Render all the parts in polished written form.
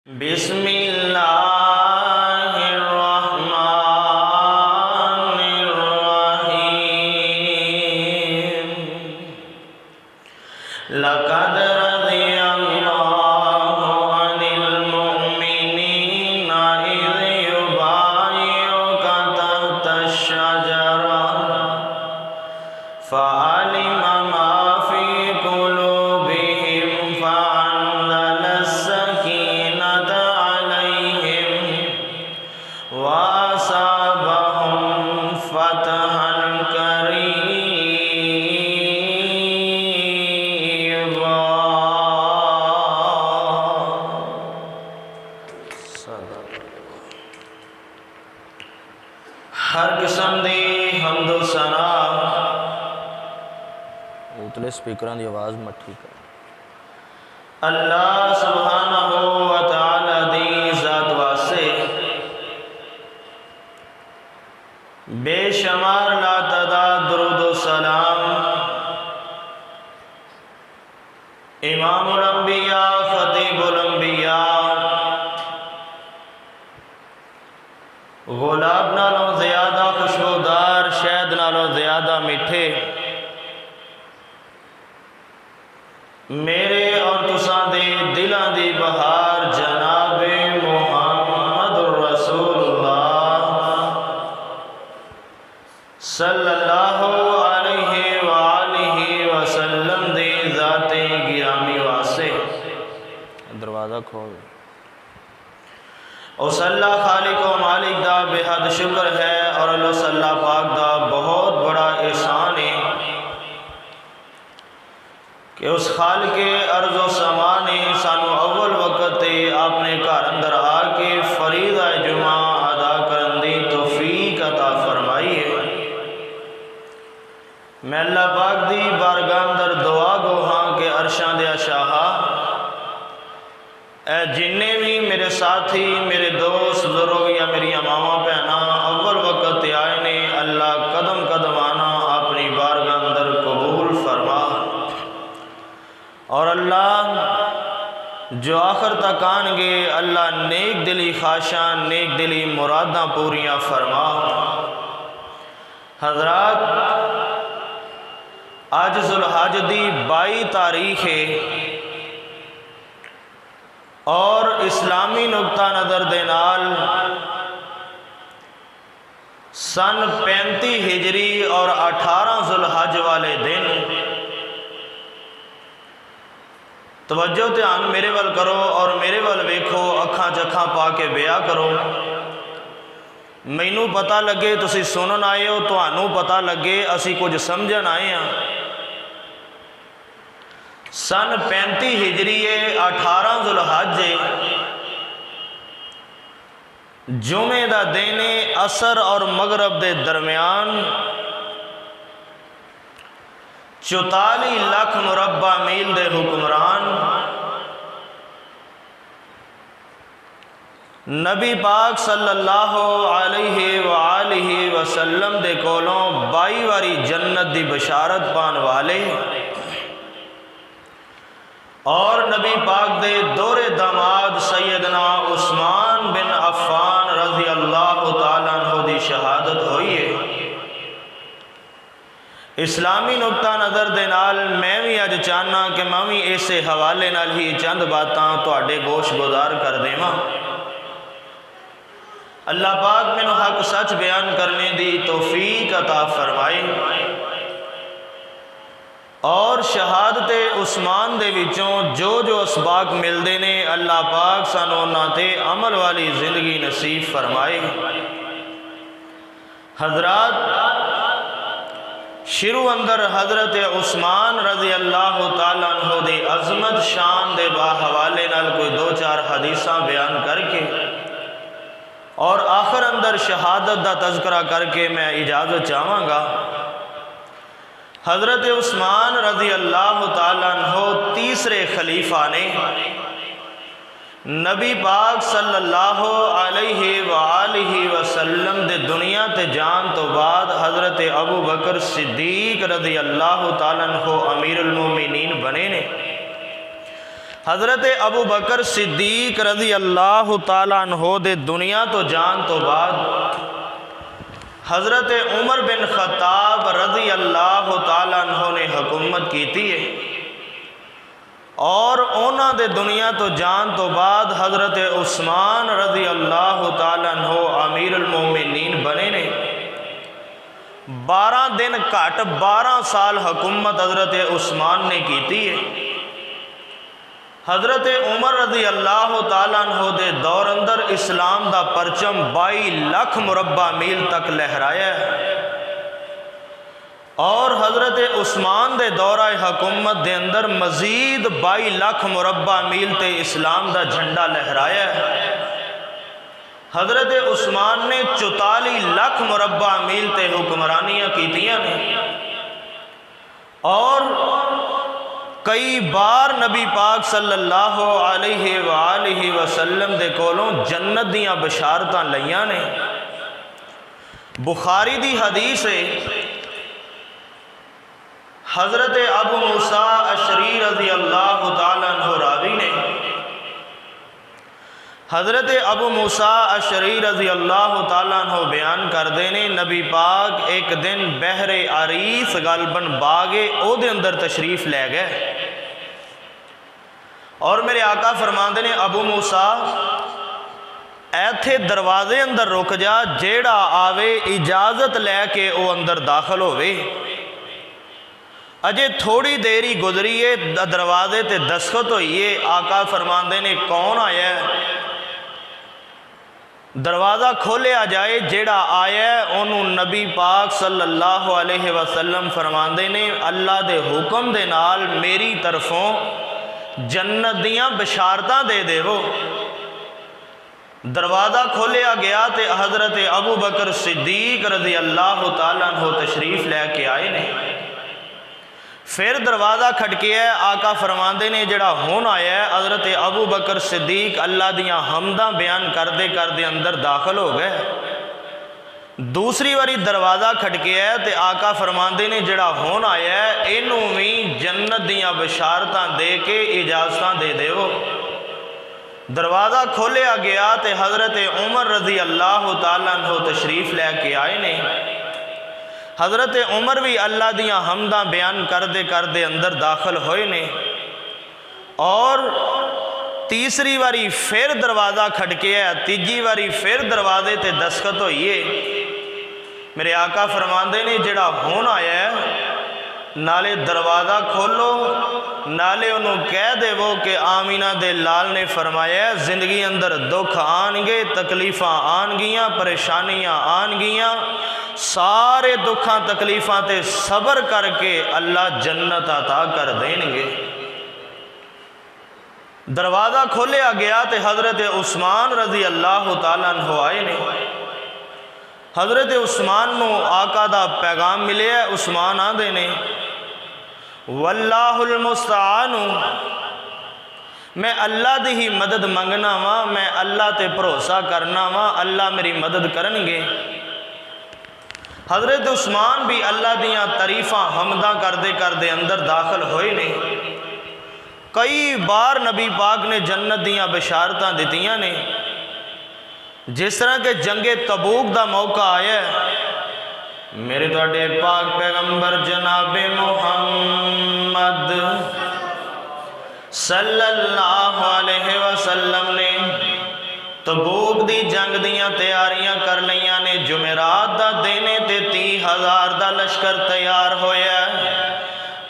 बिस्मिल्लाहिर्रहमानिर्रहीम। लक़द रज़ियल्लाहु अनिल मुअ्मिनीना इज़ युबायिऊका तहतश-शजरा फ़अलिम मा फ़ी क़ुलूबिहिम फ़अन्ज़लस-सकीनत अलैहिम वअसाबहुम फ़तहन क़रीबा। हर किस्म दी हम्द व सना उतले स्पीकरां दी आवाज़ मट्ठी कर। अल्लाह सुब्हानहू व तआला दी ज़ात वास्ते बेशुमार लातदाद दुरूद व सलाम इमामुल अंबिया खतीबुल अंबिया गुलाब नालों ज़्यादा खुशबूदार शहद नालों ज़्यादा मीठे मेरे और तुसां दे दिलां दी बहार जनाबे मुहम्मदुर रसूलुल्लाह सल्लल्लाहु अलैहि व आलिहि वसल्लम दी ज़ाते गिरामी वास्ते दरवाज़ा खोल। उस अल्लाह खालिक व मालिक दा बेहद शुक्र है और अल्लाह पाक दा बहुत बड़ा एहसान है कि उस खालिक अर्ज़ो समा ने सानू अव्वल वक़्त अपने घर अंदर आके फरीदा जुमा अदा करन दी तौफीक अता फरमाई है। मैं अल्लाह पाक दी बारगाह अंदर दुआ गो हाँ कि अरशां दे शाहा ए जिन्ने भी मेरे साथी मेरे दोस्त बुजुर्ग या मेरी मावा भैन अव्वल वक़्त आए ने अल्लाह कदम कदम आना अपनी बारगाह अंदर कबूल फरमा और अल्लाह जो आखिर तक आएंगे अल्लाह नेक दिली ख्वाहिशां नेक दिली मुरादां पूरियां फरमा। हजरात आज जुल्हज दी 22 तारीख है और इस्लामी नुक्ता नज़र दे नाल सन 35 हिजरी और 18 जुल्हज वाले दिन तवज्जो ध्यान मेरे वाल करो और मेरे वाल वेखो अखां जखां पा के बेया करो। मैनू पता लगे तुसी सुनन आए हो तुहानू पता लगे असी कुछ समझन आए हैं। सन 35 हिजरी 18 जुल्हज जुमे दा दिन असर और मगरब दे दरमियान 44 लाख मुरब्बा मील दे हुक्मरान नबी पाक सल्लल्लाहु अलैहि व आलिहि वसल्लम दे कोलों 22 वारी जन्नत दी बशारत पान वाले और नबी पाक दे दोरे दामाद सैयदना उस्मान बिन अफ़्फ़ान रज़ी अल्लाह तआला अन्हु दी शहादत हुई है। इस्लामी नुक्ता नज़र दे नाल मैं भी अज चाहना कि मैं भी इस हवाले नाल ही चंद बातां तुहाडे गोश गुजार कर देवां। अल्लाह पाक मैनू हक सच बयान करने दी तौफीक अता फरमाए और शहादत उस्मान दे विचों जो जो असबाक मिलते ने अल्लाह पाक सानू उन्हां ते अमल वाली जिंदगी नसीब फरमाए। हजरात शुरू अंदर हजरत उस्मान रज़ी अल्लाह तआला अन्हु दी अज़मत शान दे बाहवाले नाल कोई 2-4 हदीसां बयान करके और आखिर अंदर शहादत दा तज़करा करके मैं इजाज़त चाहांगा। हजरत उस्मान रज़ी अल्लाह तआला अन्हु तीसरे खलीफा ने नबी पाक सल्लल्लाहु अलैहि व आलिहि वसल्लम दे दुनिया ते जान तो बाद हजरत अबू बकर सिद्दीक रज़ी अल्लाह तआला अन्हु अमीरुल मोमिनीन बने ने। हज़रत अबू बकर सिद्दीक रज़ी अल्लाह ताला अन्हो दे दुनिया तो जान तो बाद हज़रत उमर बिन खत्ताब रज़ी अल्लाह ताला अन्हो ने हुकूमत की है और उन्हां दे दुनिया तो जान तो बाद हज़रत उस्मान रज़ी अल्लाह ताला अन्हो अमीरुल मोमिनीन बने ने। 12 दिन घट 12 साल हुकूमत हज़रत उस्मान ने की है। हज़रत उमर रज़ी अल्लाह ताला अन्हो दे दौर अंदर इस्लाम दा परचम 22 लाख मुरब्बा मील तक लहराया है और हज़रत उस्मान दे दौरा हुकूमत दे अंदर मज़ीद 22 लाख मुरब्बा मील ते इस्लाम दा झंडा लहराया है। हज़रत उस्मान ने 44 लाख मुरब्बा मील ते हुक्मरानियाँ कीतियां ने और कई बार नबी पाक सल्लल्लाहु अलैहि वसल्लम दे कोलों जन्नत दियां बशारतां लईयां ने। बुखारी दी हदीस है, हज़रत अबू मूसा अशरी रज़ी अल्लाह ताला अन्हु रावी ने, हज़रत अबू मूसा अशरी रज़ी अल्लाह ताला अन्हु बयान करते हैं, नबी पाक एक दिन बहरे आरीस गालबन बागे ओदे अंदर तशरीफ लै गए और मेरे आका फरमाते ने, अबू मूसा ऐथे दरवाजे अंदर रुक जा, जेड़ा आवे इजाजत लैके वो अंदर दाखिल होवे। अजे थोड़ी देर ही गुजरी है, दरवाजे ते दस्तखत हुई है। आका फरमाते ने, कौन आया? दरवाज़ा खोलिया जाए, जेड़ा आया उन्होंने नबी पाक सल्लल्लाहु अलैहि वसल्लम फरमाते ने, अल्लाह दे हुक्म दे नाल मेरी तरफों जन्नत दियां बशारतां दे देवो। दरवाज़ा खोलिया गया तो हज़रत अबू बकर सिद्दीक रज़ी अल्लाह ताला अन्हु तशरीफ लैके आए ने। फिर दरवाज़ा खटकिया, आका फरमाते ने, जड़ा हुण आया है। हज़रत अबू बकर सिद्दीक अल्लाह दियां हमदां बयान करते करते अंदर दाखिल हो गए। दूसरी बारी दरवाज़ा खटकिया तो आका फरमाते ने, जड़ा हुण आया है इनू भी जन्नत दियां बशारतां दे के इजाजतां दे देवो। दरवाज़ा खोलिया गया तो हज़रत उमर रज़ी अल्लाह ताला अन्हु तशरीफ लैके आए ने। हज़रत उमर भी अल्लाह दियां हमदां बयान करते करते अंदर दाखिल होए ने और तीसरी बारी फिर दरवाज़ा खटकिया, तीजी बारी फिर दरवाजे ते दस्तखत हुई है। मेरे आका फरमाते ने, जड़ा हुण आया है नाले दरवाज़ा खोलो, नाले उन्होंने कह देवो कि आमीना दे लाल ने फरमाया, जिंदगी अंदर दुख आनगे, तकलीफ़ा आनगियाँ, परेशानियाँ आनगियाँ, सारे दुखा तकलीफा ते सबर करके अल्लाह जन्नत अता कर देंगे। दरवाज़ा खोलिया गया तो हज़रत उस्मान रज़ी अल्लाह ताला अन्हु आए ने। हज़रत उस्मान नू आका दा पैगाम मिले। उस्मान आंदे ने, वल्लाहुल मुस्तआन, मैं अल्लाह दी ही मदद मंगना वा, मैं अल्लाह ते भरोसा करना वा, अल्लाह मेरी मदद करनगे। हज़रत उस्मान भी अल्लाह दियां तारीफा हमदा करते करते अंदर दाखिल होए ने। कई बार नबी पाक ने जन्नत दियां बशारतां दित्तियां ने। जिस तरह के जंगे तबूक दा मौका आया, मेरे तुहाडे पाक पैगंबर जनाबे मुहम्मद सल्लल्लाहु अलैहि वसल्लम ने तबूक दी जंग दियां तैयारियां कर लिया ने। जुमेरात दा दिन ते 30,000 दा लश्कर तैयार होया।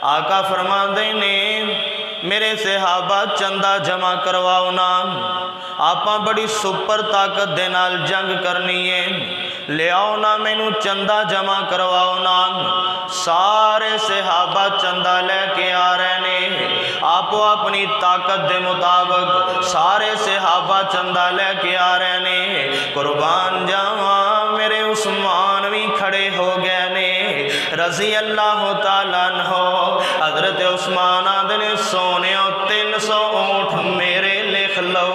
आका फरमाते ने, मेरे सहाबा चंदा जमा करवाओ ना, आपां बड़ी सुपर ताकत दे नाल जंग करनी है, ले आओ ना, मैनू चंदा जमा करवाओ ना। सारे सहाबा चंदा लैके आ रहे ने, आपो अपनी ताकत दे मुताबिक सारे सहाबा चंदा लैके आ रहे ने। कुर्बान जावा, मेरे उस्मान भी खड़े हो गए ने रज़ी अल्लाह ताला अन्हु। हज़रत उस्मान आदे ने, सोने 300 ऊँट मेरे लिख लो।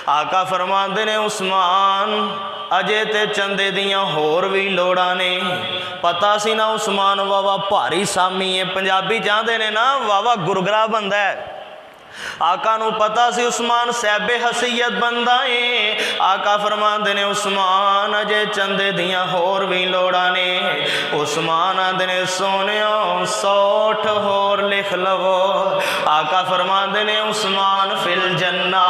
आका फरमाते ने, उस्मान अजे ते चंदे दियां होर भी लोड़ां ने। पता सी ना उस्मान वावा भारी सामी है। पंजाबी चाहते ने ना वावा गुरगरा बंदा है। आका नू पता सी उस्मान साहिबे हसीयत बंदा है। आका फरमाते ने उस्मान अजे चंदे दियां होर भी लोड़ा ने। उस्मान आंदे ने सोनियो 100 होर लिख लवो। आका फरमाते ने उस्मान फिल जन्ना।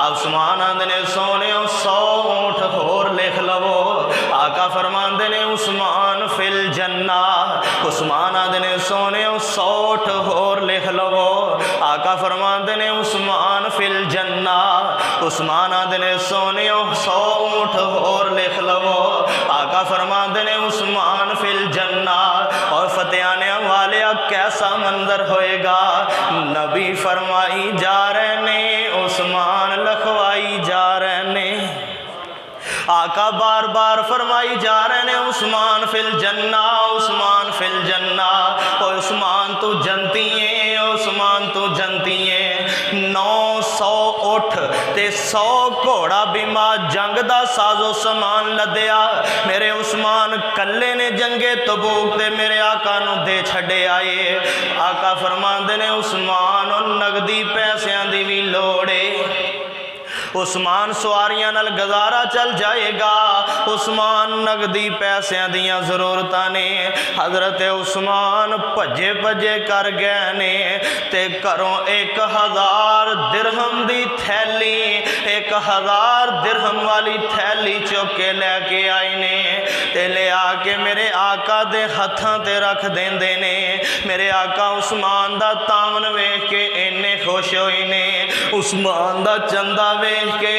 उस्मान आंदे ने सोनियो 100 होर लिख लवो। आका फरमाते ने उस्मान फिल जन्ना। उस्मान आंदे ने सोनियो 100 होर लिख लवो। आका फरमाते ने उस्मान फिल जन्ना। उस्मान आंदे ने सोनियो 100 ऊंट होर लिख लवो। आका फरमाते ने उस्मान फिल जन्ना। और फतेहाने वाले कैसा मंजर होएगा। नबी फरमाई जा रहे ने, उस्मान लखवाई जा रहे ने। आका बार बार फरमाई जा रहे ने उस्मान फिल जन्ना, उस्मान फिल जन्ना। और उस्मान तू जनती है, उस्मान तू जनती है। 900 उठ ते 100 घोड़ा बीमा जंग दा साजो समान लदया। मेरे उस्मान कल्ले ने जंगे तबूक ते मेरे आका नू दे छड़े आए। आका फरमांदे ने उस्मान और नगदी पैसों की भी लोड़ है। उस्मान सवारियां नाल गुजारा चल जाएगा। उस्मान नगदी पैसों दियां जरूरतां ने। हजरत उस्मान भजे भजे कर गए ने ते घरों 1000 दिरहम दी थैली, 1000 दिरहम वाली थैली चुक के लैके आए ने ते ले आके मेरे आका दे हथां ते रख देंदे ने। मेरे आका उस्मान दा तामन वेख के इन्ने खुश होए ने। उस्मान दा चंदा वेख के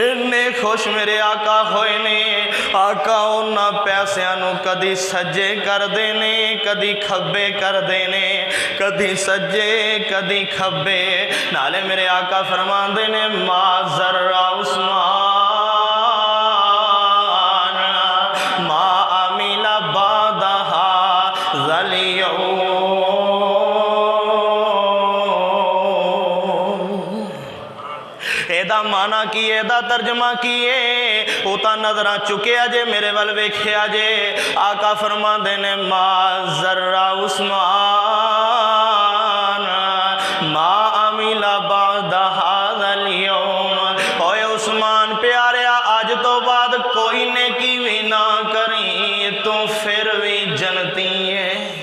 इन्ने खुश मेरे आका होए ने। आका उन्हां पैसों नू कदी सज्जे कर देने, कदी खब्बे कर देने, कदी सज्जे कदी खब्बे। नाले मेरे आका फरमांदे ने मा जर्रा उस्मान मा अमिला बादहा ज़लियो। एदा माना की, एदा तर्जमा किए वो तो नजर चुकिया जे मेरे वाल वेख्या जे। आका फरमांदे ने मा जर्रा उस्मान मा अमिला बादा हाज़ल यौम। ओए उस्मान प्यारिया अज तो बाद कोई नेकी भी ना करी, तू फिर भी जनती है।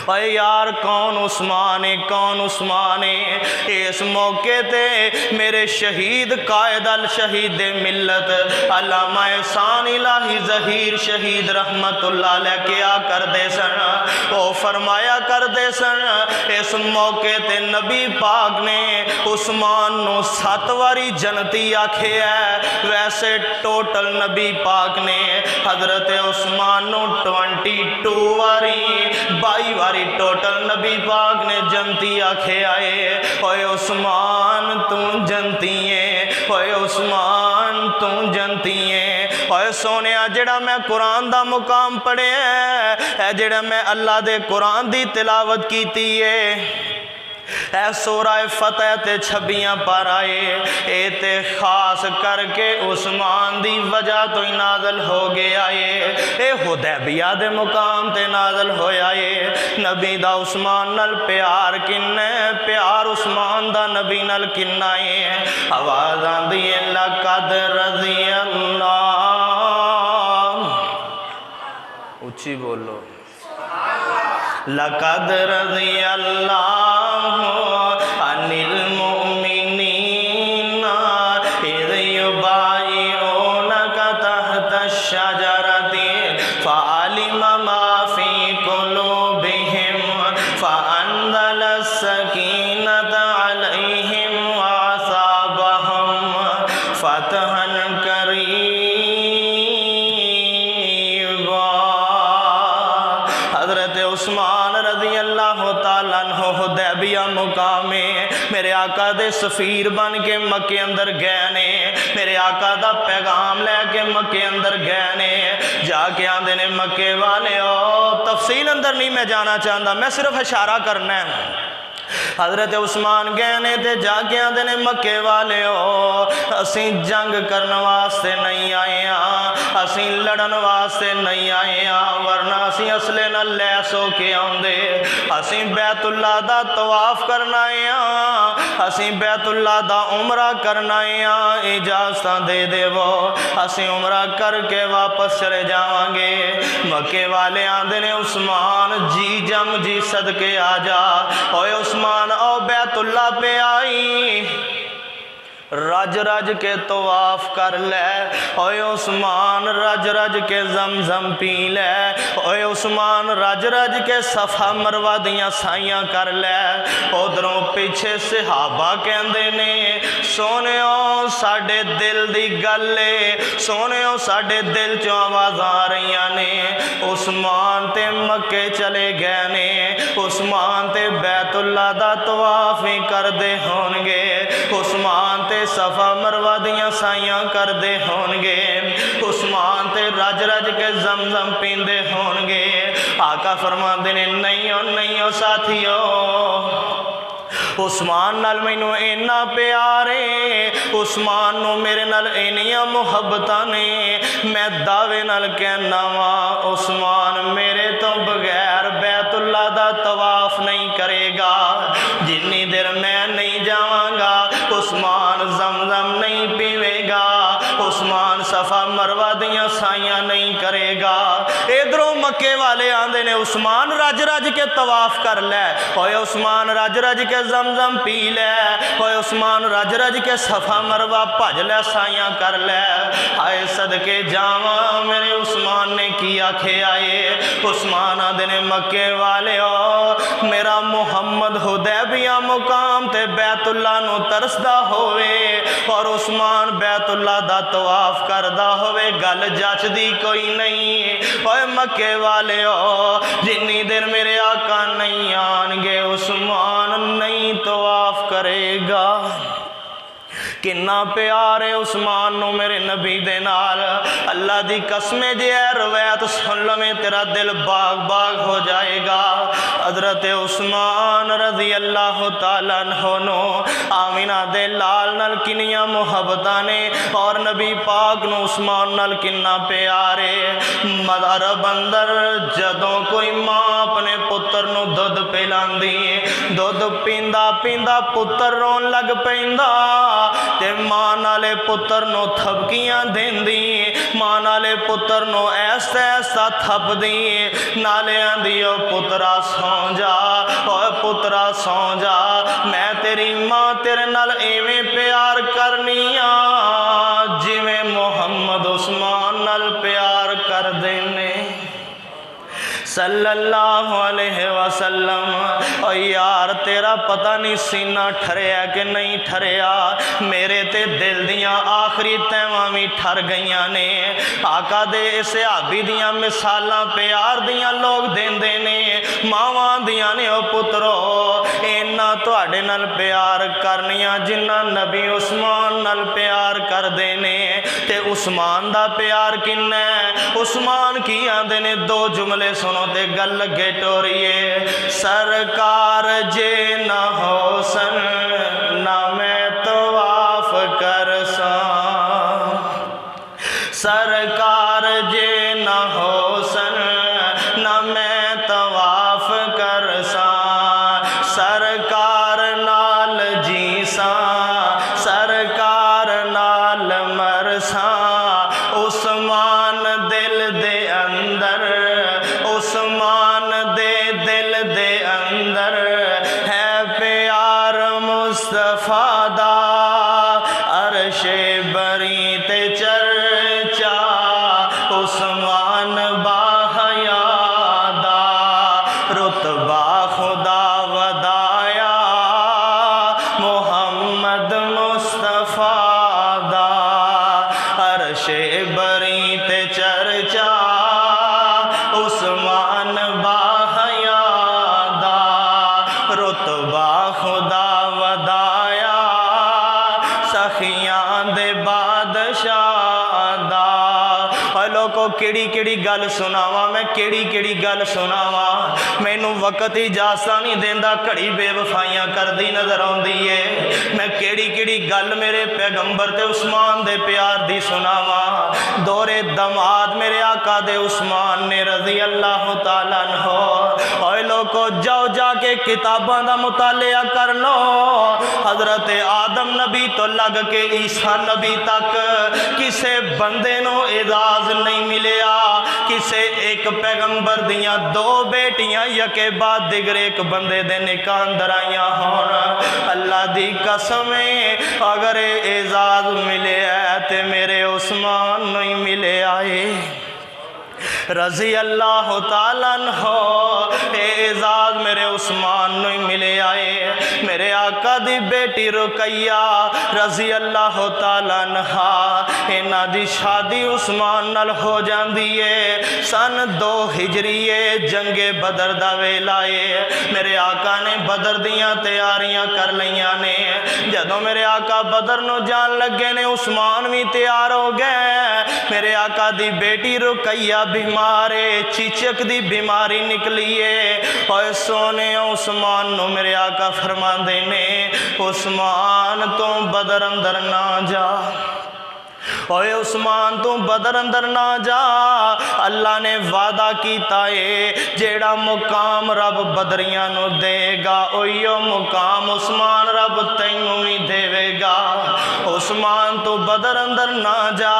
अरे यार कौन उस्मान है, कौन उस्मान है। इस मौके ते मेरे शहीद कायद अल शहीद मिल्लत अल्लामा एहसान इलाही ज़हीर शहीद रहमतुल्लाह अलैह क्या करते सन। वो फरमाया करते सन इस मौके ते नबी पाक ने उस्मान नू 7 वारी जनती आखे है। वैसे टोटल नबी पाक ने हजरत उस्मान नू 22 वारी 22 वारी टोटल नबी पाक ने जनती आखे आए। ओए उस्मान तू जनती है, ओए उस्मान तू जनती है। ओए सोने जेड़ा मैं कुरान दा मुकाम पढ़िया है, जेड़ा मैं अल्लाह दे कुरान दी तिलावत कीती है ऐ सूरह फतह ते 26 पारा ए ते खास करके उस्मान दी वजह तो ही नाज़िल हो गया है। हुदैबिया दे मुकाम ते नाज़िल होया है। नबी दा उस्मान नाल प्यार किन्ना है, प्यार उस्मान दा नबी नाल किन्ना है। आवाज़ आंदी है लक़द रज़ी अल्लाह, उच्ची बोलो, लक़द रज़ी अल्लाह अनिल मुमिनीना इज़ युबाइऊनका तहता शजरति फ़अलिमा मा फ़ी क़ुलूबिहिम फ़अन्ज़ल अस्सकीनता अलैहिम वअसाबहम फ़तहन करीमा। हज़रत उस्मान रज़ी अल्लाह तआला अन्हु हुदैबिया मुकाम में मेरे आका दे सफ़ीर बन के मक्के अंदर गए ने। मेरे आका दा पैगाम लैके मक्के अंदर गए ने। जाके आंदे ने मक्के वाले तफसील अंदर नहीं मैं जाना चाहता, मैं सिर्फ इशारा करना है। हजरत उस्मान गए ने ते जाके आंदे ने मक्के वाले असी जंग करने वास्ते नहीं आए हाँ, असीं लड़न वास्ते नहीं आए हाँ, वरना असीं असले नाल लैस हो के आउंदे। असीं बैतुल्ला दा तवाफ करना हाँ, असीं बैतुल्ला दा उमरा करना हाँ, इजाजत दे देवो असीं उमरा करके वापस चले जावांगे। मक्के वाले आंदे ने उस्मान जी जम जी सदके आ जा। ओए उस्मान ओ बैतुल्ला पे आई, रज रज के तवाफ कर ले। ओए उस्मान रज रज के जमजम पी ले। ओए उस्मान रज रज के सफा मरवा दियां साइयां कर ले। उधरों पीछे सहाबा कहंदे ने सोनियो साडे दिल दी गल है, सोनियो साडे दिल चों आवाज़ आ रही ने। उस्मान ते मक्के चले गए ने, उस्मान ते बैतुल्ला दा तवाफ ही करदे होणगे, उस्मान ते सफा मरवा दियां साइयां करदे होणगे, उस्मान ते रज रज के जमजम पींदे होणगे। आका फरमांदे ने नहीं ओ नहीं ओ साथियो, उस्मान नाल मैनू इन्ना प्यार है, उस्मान नू मेरे नाल इन्नियां मुहब्बतां ने, मैं दावे नाल कहना वा उस्मान मेरे तो बगैर बैतुल्ला दा तवाफ नहीं करेगा। जिन्नी देर मैं नहीं जावांगा उस्मान जमजम नहीं पीवेगा, उस्मान सफा मरवा दियां साइयां नहीं करेगा। इधरों मक्के वाले आंदे ने उस्मान रज रज के तवाफ कर ले। ओए उस्मान रज रज के जमजम पी ले। ओए उस्मान रज रज के सफा मरवा भज ले साइयां कर ले। हाय सदके जावा मेरे उस्मान ने की आखे आए। उस्मान आंदे ने मक्के वाले ओ मेरा मुहम्मद हुदैबिया मुकाम ते बैतुल्ला नू तरसदा होवे और उस्मान बैतुल्ला दा तवाफ करदा होवे, गल जचदी कोई नहीं। ओए मक्के वाले ओ जिन्नी देर मेरे आका नहीं आनगे उस्मान नहीं तवाफ करेगा। किन्ना प्यार है उस्मान नू मेरे नबी दे नाल। अल्लाह दी कसमें जे रवायत सुन लवे तेरा दिल बाग बाग हो जाएगा। हजरत उस्मान रजी अल्लाह तआला अन्हु नो आमिना दे लाल नाल किनियां मुहब्बतां ने और नबी पाक नू उस्मान नाल किन्ना प्यार है। मदर बंदर जदों कोई मां अपने पुत्र नू दुध पिलांदी है, दुध पींदा पींदा पुत्र रोन लग पैंदा ते मां नाले पुत्र नो थपकियां देंदी, मां नाले पुत्र नो ऐसा ऐसा थपदी नाले आंदी ओ पुत्रा सौ जा, ओ पुत्रा सौ जा, मैं तेरी मां तेरे नाल एवें प्यार करनी आ जिवें मोहम्मद उस्मान नाल प्यार कर देने सल्लल्लाहु अलैहि वसल्लम। ओ यार तेरा पता नहीं सीना ठरिया कि नहीं ठरिया, मेरे ते दिल दियां आखिरी तैवां भी ठर गईयां ने। आका दे सहाबी दियां मिसालां प्यार दियां लोग देंदे ने, मावां दियां ने ओ पुत्रो इन्ना तुहाडे नाल प्यार करनियां जिन्ना नबी उस्मान नाल प्यार करदे ने। ते उस्मान दा प्यार किन्ना है, उस्मान की आंदे ने दो जुमले सुनो ते गल लगे टोरिए। सरकार जे ना हो सन ना मैं तवाफ कर सा, सरकार जे ना हो सन ना मैं तवाफ कर सा, सरकार नाल जी सा सरकार नाल मर सा। उस्मान दिल दे अंदर, उस्मान दे दिल दे अंदर है प्यार मुस्तफा दा, अरशे बरी ते चर्चा उस्मान बाहया दा, रुतबा खुदा वदाया मोहम्मद मुस्तफा दा, अरशे बरी ते चर्चा उस्मान बाहया दा, रुतबा खुदा वदाया सखियां दे बादशाह दा। और लोगों केड़ी केड़ी गल सुनावा, मैं केड़ी केड़ी गल सुनावा, मैनू वक्त ही इजाजत नहीं देंदा, घड़ी बेवफाइयां करदी नजर आउंदी है। मैं केड़ी केड़ी गल मेरे पैगंबर ते उस्मान दे प्यार दी सुनावा। दौरे दमाद मेरे आका दे उस्मान ने रजी अल्लाह तआला अन्हो। और लोगों जाओ जाके किताबां दा मुतालिया कर लो। हजरत आदम नबी तो लग के ईसा नबी तक किसे बंदे नो एजाज नहीं मिलिया। किसे एक पैगंबर दियां दो बेटियां यके बाद दिगरे एक बंदे दे निकाह अंदर आईयां होन। अल्लाह दी कसम है अगर एजाज मिले है ते मेरे उस्मान नु ही मिले आए रजी अल्लाह तआला अन्हो। एजाज मेरे उस्मान नु ही मिले आए। मेरे आका दी बेटी रुकैया रजी अल्लाह तआला अन्हा, इन्हां दी शादी उस्मान नाल हो जांदी है। सन 2 हिजरीए जंगे बदर दा वेला है। मेरे आका ने बदर दियां तैयारियां कर लईयां ने। जदों मेरे आका बदर नु जान लगे ने उस्मान भी तैयार हो गए। मेरे आका दी बेटी रुकैया बीमार है, चिचक दी बीमारी निकली है। और सोने उस्मान नु मेरे आका फरमांदे ने उस्मान तो बदर अंदर ना जा। ओए उस्मान तू बदर अंदर ना जा। अल्लाह ने वादा कीता है जेड़ा मुकाम रब बदरियां नु देगा ओयो मुकाम उस्मान रब तैनू भी देवेगा। उस्मान तू बदर अंदर ना जा,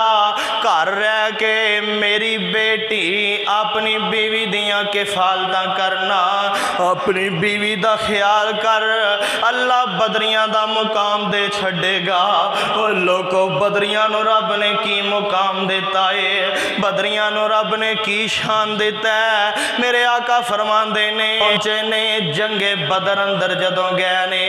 घर रह के मेरी बेटी अपनी बीवी दियां किफालतां करना, अपनी बीवी दा ख्याल कर। अल्लाह बदरियां दा मुकाम दे छड़ेगा। और लोगों बदरियां नु रब ने की मुकाम देता है, बदरियां नु रब ने की शान देता है। मेरे आका फरमांदे ने पहुंचे ने जंगे बदर अंदर जदों गए ने,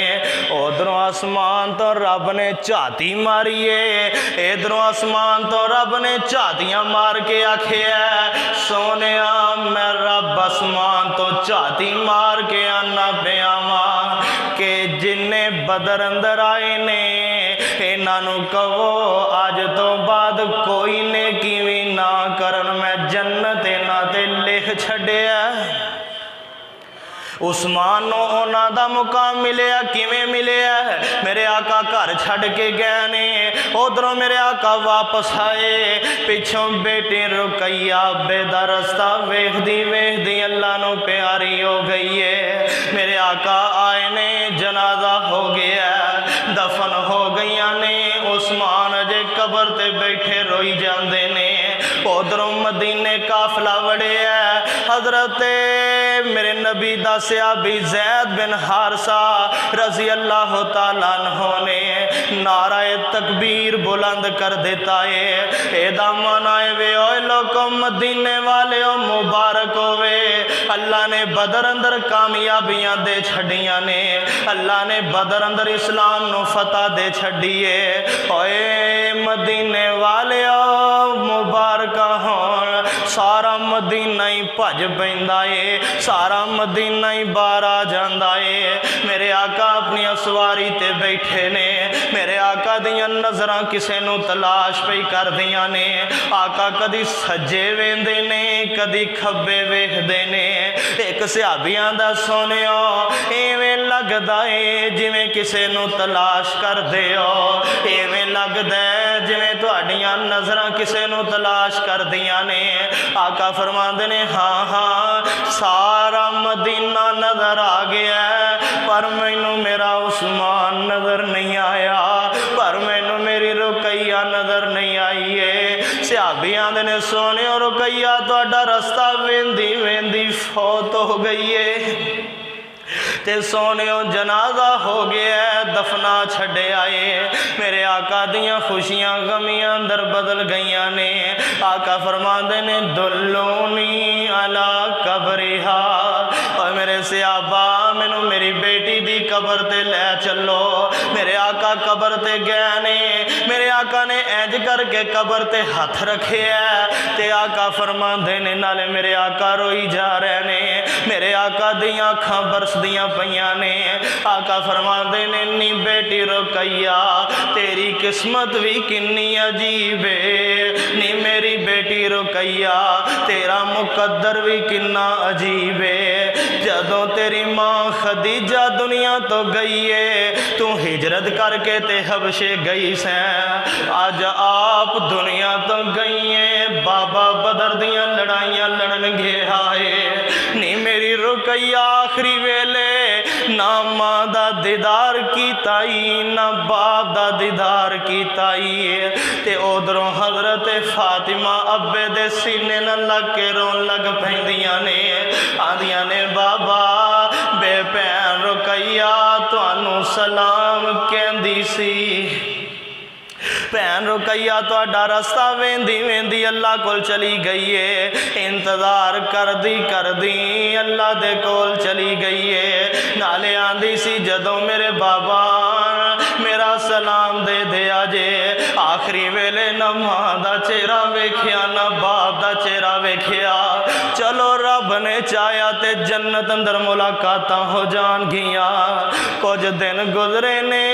उधरों आसमान तो रब ने झाती मारी है, इधरों आसमान तो रब ने झातियां मार के आखिया सोने मैं रब आसमान तो झाती मार के आना पिया वां कि जिन्ने बदर अंदर आए ने इन्हां नूं कहो अज तो बाद कोई ने किवी ना करन, मैं जन्नत इन्हां ते लिख छड्डिया। उस्मान नो उन्हां दा मुकाम मिलिया, किवें मिलिया? मेरे आका घर छड़ के गए ने, उधरों मेरे आका वापस आए, पिछों बेटी रुकैया बेदा रस्ता वेखदी वेखदी अल्लाह नो प्यारी हो गई है। मेरे आका आए ने, जनाजा हो गया, दफन हो गई ने। उस्मान अजे कबर ते बैठे रोई जाते ने। उधरों मदीने काफला वड़े है। हजरत मेरे नबी दा सहाबी ज़ैद बिन हारसा रजी अल्लाह तआला अन्हु ने नाराए तकबीर बुलंद कर देता है। एदा माना है वे ओए लोगों मदीने वाले ओ मुबारक होवे, अल्लाह ने बदर अंदर कामयाबियां दे छड़ियां ने, अल्लाह ने बदर अंदर इस्लाम नु फतह दे छड़ी है। ओए मदीने वाले ओ मुबारक होन, सारा मदीना ही भज पैंदा है, सारा मदीना ही बाहर आ जांदा है। मेरे आका अपनी सवारी ते बैठे ने, मेरे आका दियां नजरां किसे नू तलाश पई कर दियां ने। आका कदी सज्जे वेंदे ने, कदी खब्बे वेखदे ने। एक सहाबियां दा सोनियो इवें लगदा है जिवें किसे नू तलाश करदे हो, इवें लगदा है जिवें तुहाडियां नजरां किसे नू तलाश करदियां ने। आका फरमांदे ने हाँ हाँ सारा मदीना नजर आ गया पर मैनू मेरा उस्मान नजर नहीं आया, पर मैनू मेरी रुकैया नजर नहीं आई है। सहाबी आंदे ने सोने रुकैया तुहाडा रस्ता वेंदी वेंदी फौत हो गई है ते सोने जनाजा हो गया, दफना छड़े आए। मेरे आका दियां खुशियां गमियां अंदर बदल गईयां ने। आका फरमांदे ने दुल्लूनी अला कबरिहा, और मेरे सहाबा मैनू मेरी बेटी दी कबर ते ले चलो। मेरे आका कबर ते गए ने, मेरे आका ने इंज करके कबर ते हथ रखे है ते आका फरमाते ने नाले मेरे आका रोई जा रहे ने, मेरे आका दियां अखां बरसदियां पईयां ने। आका फरमाते ने नी बेटी रुकैया तेरी किस्मत भी किन्नी अजीब है, नी मेरी बेटी रुकैया तेरा मुकद्दर भी किन्ना अजीब है। जदों तेरी मां खदीजा दुनिया तो गई है तू हिजरत करके ते हबशे गई सैं, अज आप दुनिया तो गई है बाबा बदर दियां लड़ाइयां लड़न गया है। नी मेरी रुकैया आखिरी वेले ना मां दा दीदार कीताई ना बाप दा दीदार कीताई ते उधरों हजरत फातिमा अब्बे दे सीने न लग के रोन लग पैंदियां ने, आंदियां ने बाबा बे भैन रुकैया तुहानू सलाम कहंदी सी। भैन रुकैया तुहाडा रस्ता वेंदी वेंदी अल्लाह कोल चली गई है, इंतजार करदी करदी अल्लाह दे कोल चली गई है। नाले आंदी सी जदों मेरे बाबा मेरा सलाम दे दिया जे, आखिरी वेले न मां दा चेहरा वेख्या ना बाप दा चेहरा वेख्या। चलो रब ने चाया ते जन्नत अंदर मुलाकातां हो जाणगियां। कुछ दिन गुजरे ने,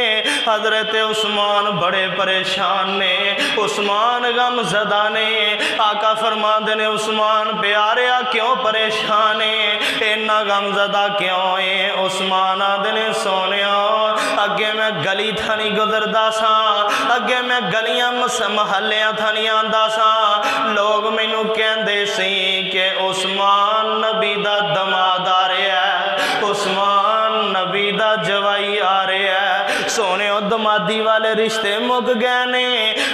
हजरत उस्मान बड़े परेशान ने, उस्मान गमज़दा ने। आका फरमाते ने उस्मान प्यारिया क्यों परेशान है, इन्ना गमज़दा क्यों है? उस्मान आदे ने सोनिया अगे मैं गली थानी गुजरदा सा, अगे मैं गलियां महल्लियां थानी आंदा सा, लोग मैनू कहंदे सी कि उस्मान नबी दा दमाद आ रहा है, उस्मान नबी दा जवाई आ रहा है। सोने दमादी वाले रिश्ते मुक गए ने,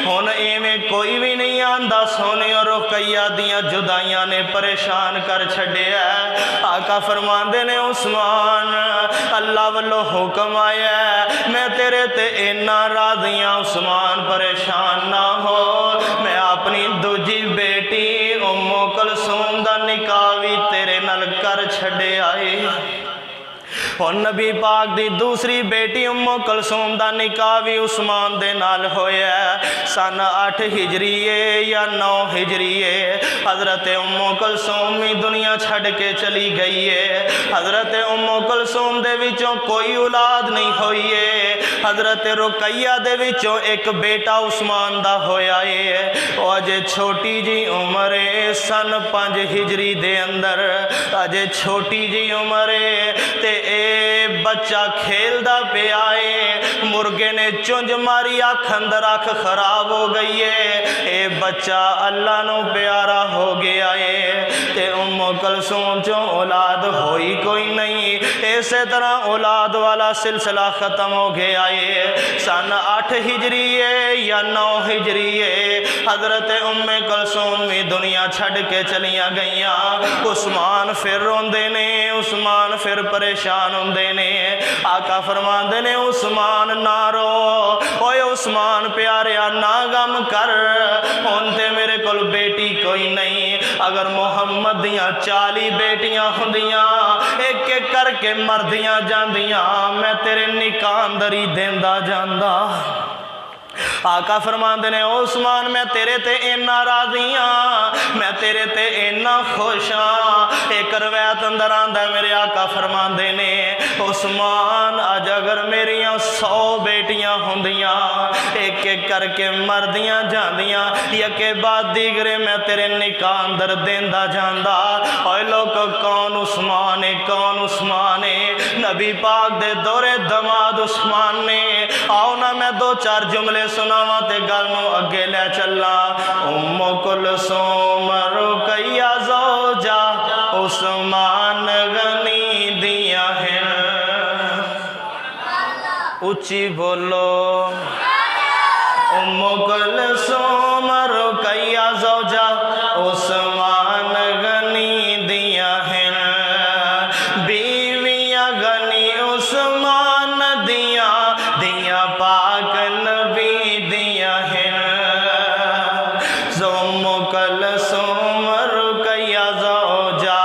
हुण इवें कोई भी नहीं आंदा। सोने रुकैया दियां जुदाइयां ने परेशान कर छड्डिया। आका फरमांदे ने उस्मान अल्लाह वल्लों हुक्म आया मैं तेरे ते इन्ना राज़ियां उस्मान परेशान ना हो, मैं अपनी दूजी बेटी उम्मो कुलसूम दा निकाह भी तेरे नाल कर छड्डिया है। और नबी पाक दी दूसरी बेटी उम्मो कुलसूम दा निकाह भी उस्मान दे नाल होया। सन 8 हिजरीए या 9 हिजरीए हजरत उम्मो कुलसूम भी दुनिया छड़ के चली गई है। हजरत उम्मो कुलसूम दे विचों कोई औलाद नहीं होई है। हजरत रुकैया दे विचों एक बेटा उस्मान दा होया है। और अजे छोटी जी उम्र है, सन 5 हिजरी दे अंदर अजे छोटी जी उम्र है ते ए बच्चा खेलदा पिया है। मुर्गे ने चुंझ मारी, अख अंदर अख खराब हो गई है। ए बच्चा अल्लाह नू प्यारा हो गया है ते उम्मो कुलसूम चो औलाद होई कोई नहीं। इसे तरह औलाद वाला सिलसिला खत्म हो गया है। सन 8 हिजरी है या 9 हिजरी है हजरत उम्मे कुलसूम भी दुनिया छड़ के चलिया गईयां। उस्मान फिर रोंदे ने, उस्मान फिर परेशान होंदे ने। आका फरमांदे ने उस्मान ना रो, ओए उस्मान प्यारिया ना गम कर, हुण ते मेरे कोल बेटी कोई नहीं। अगर मुहम्मद दियां 40 बेटियां हुंदियां एक एक करके मरदियां जांदियां मैं तेरे निकाह अंदर ही देंदा जांदा। आका फरमांदे ने उस्मान मैं तेरे ते इन्ना राज़ी हाँ, मैं तेरे ते इन्ना खुश हाँ। एक रवायत अंदर आंदा मेरे आका फरमांदे ने उस्मान अज अगर मेरियां 100 बेटियां होंदियां एक एक करके मरदियां जांदियां यके बाद दीगरे मैं तेरे निकाह अंदर देंदा जांदा। ओए लोग कौन उस्मान है, कौन उस्मान है? नबी पाक दे दौरे दमाद उस्मान ने। आओ ना मैं 2-4 जुमले सुनावा ते गल नूं अगे लै चला। उम्मो कुलसूम रुकैया ज़ौजा उस्मान गनी दिया है। उच्ची बोलो। उम्मो कुलसूम रुकैया ज़ौजा उस्मान गनी दिया है। बीवियां गनी उस्मान दिया दिया पाक नबी दिया है। उम्मो कुलसूम रुकैया ज़ौजा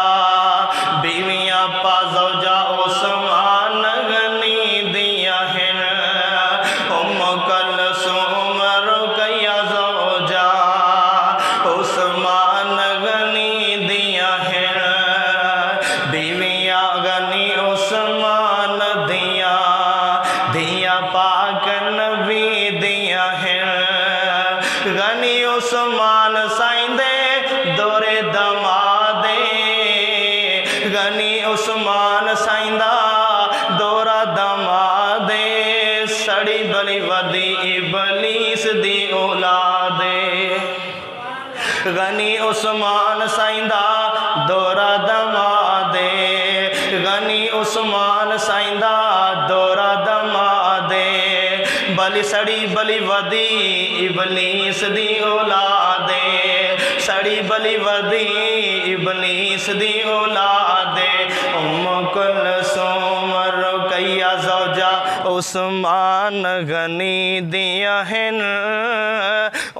बीवियां पा ज़ौजा उस्मान गनी दिया है। उम्मो कुलसूम रुकैया गनी उस्मान साइंदे दौरे दमादे गनी उस्मान साइंदा दौरा दमादे सड़ी बली वदी इबलीस दी औलादे गनी उस्मान साइंदा दौरा दमादे गनी उस्मान साइंदा दौरा दमादे बली सड़ी बली वदी इबलीस दी औलादे सड़ी बली वदी इबलीस दी औलादे उम्म कुलसूम रुकैया ज़ौजा उस्मान गनी दिया हिन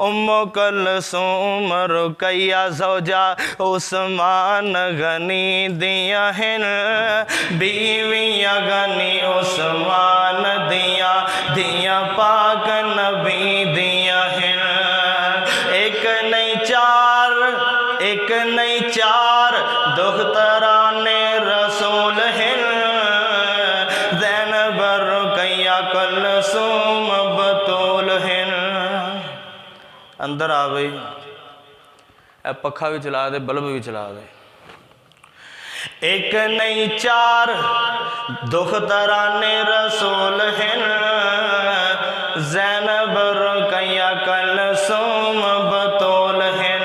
उम्म कुलसूम रुकैया ज़ौजा उस्मान गनी दिया हिन बीवियाँ गनी उस्मान दिया दिया पाक नबी दिया हिन एक नहीं चार दुख्तराने रसूल हिन ज़ैनब रुकैया कुलसूम बतूल हिन। अंदर आ गई पखा भी चला दे बल्ब भी चला दे। एक नहीं चार दुख्तराने रसूल हिन ज़ैनब रुकैया कुलसूम बतूल हिन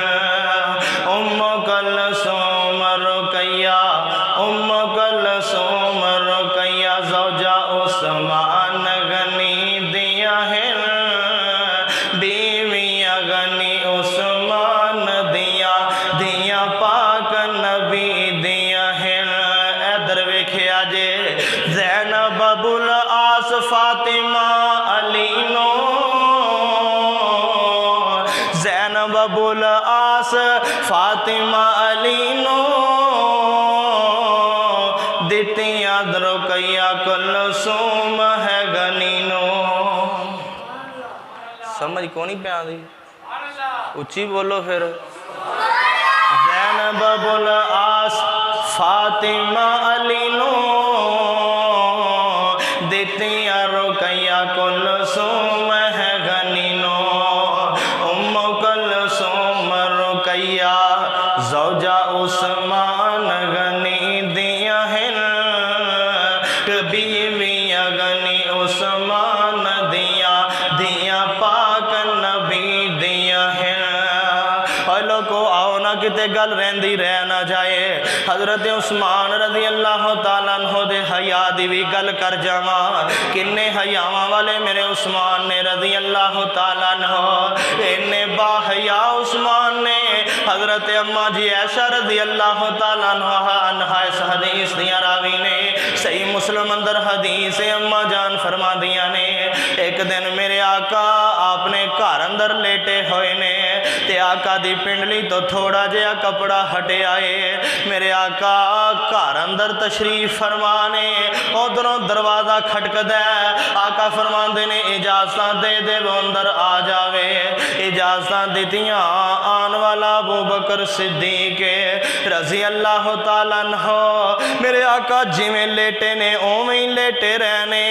उम्म कुलसूम रुकैया ज़ौजा उस्मान गनी दिया हिन बीवियाँ गनी उस्मान दिया दिया पाक नबी दिया हिन। इधर वेखिया जे ज़ैनब अबुल आस फातिमा अली नो ज़ैनब अबुल आस फातिमा अली नो दितियां रुकैया कुलसूम है गनी नो। समझ को नहीं प्या दी उच्ची बोलो फिर। ज़ैनब अबुल आस फातिमा अली नो दितियां रुकैया कुलसूम है गनी नो उम्म कुलसूम रुकैया ज़ौजा उस्मान गनी दिया हिन बीवियाँ गनी उस्मान दिया दिया पाक नबी दिया हिन। लोगो आओ ना किते गल रहंदी रह ना जाए। हज़रत उस्मान रज़ी अल्लाह तआला अन्हु दे हया दी भी गल कर जावा। किन्ने हयावां वाले मेरे उस्मान ने रज़ी अल्लाह तआला अन्हु इन्ने बाहया उस्मान ने हज़रत अम्मा जी ऐशा रज़ी अल्लाह तआला अन्हा इस हदीस दियां रावी ने सही मुस्लिम अंदर हदीस अम्मा जान फरमा दिया ने एक दिन मेरे आका आपने घर अंदर लेटे हुए ने ते आका दी पिंडली तो थोड़ा जिहा कपड़ा हटे आए। मेरे आका घर अंदर तशरीफ फरमाने उधरों दरवाज़ा खटकदा आका फरमाते ने इजाजत दे दे वो अंदर आ जावे। इजाजत दितियां आन वाला अबू बकर सिद्दीक रज़ी अल्लाह तआला अन्हु मेरे आका जिवें लेटे ने उवें ही लेटे रहने।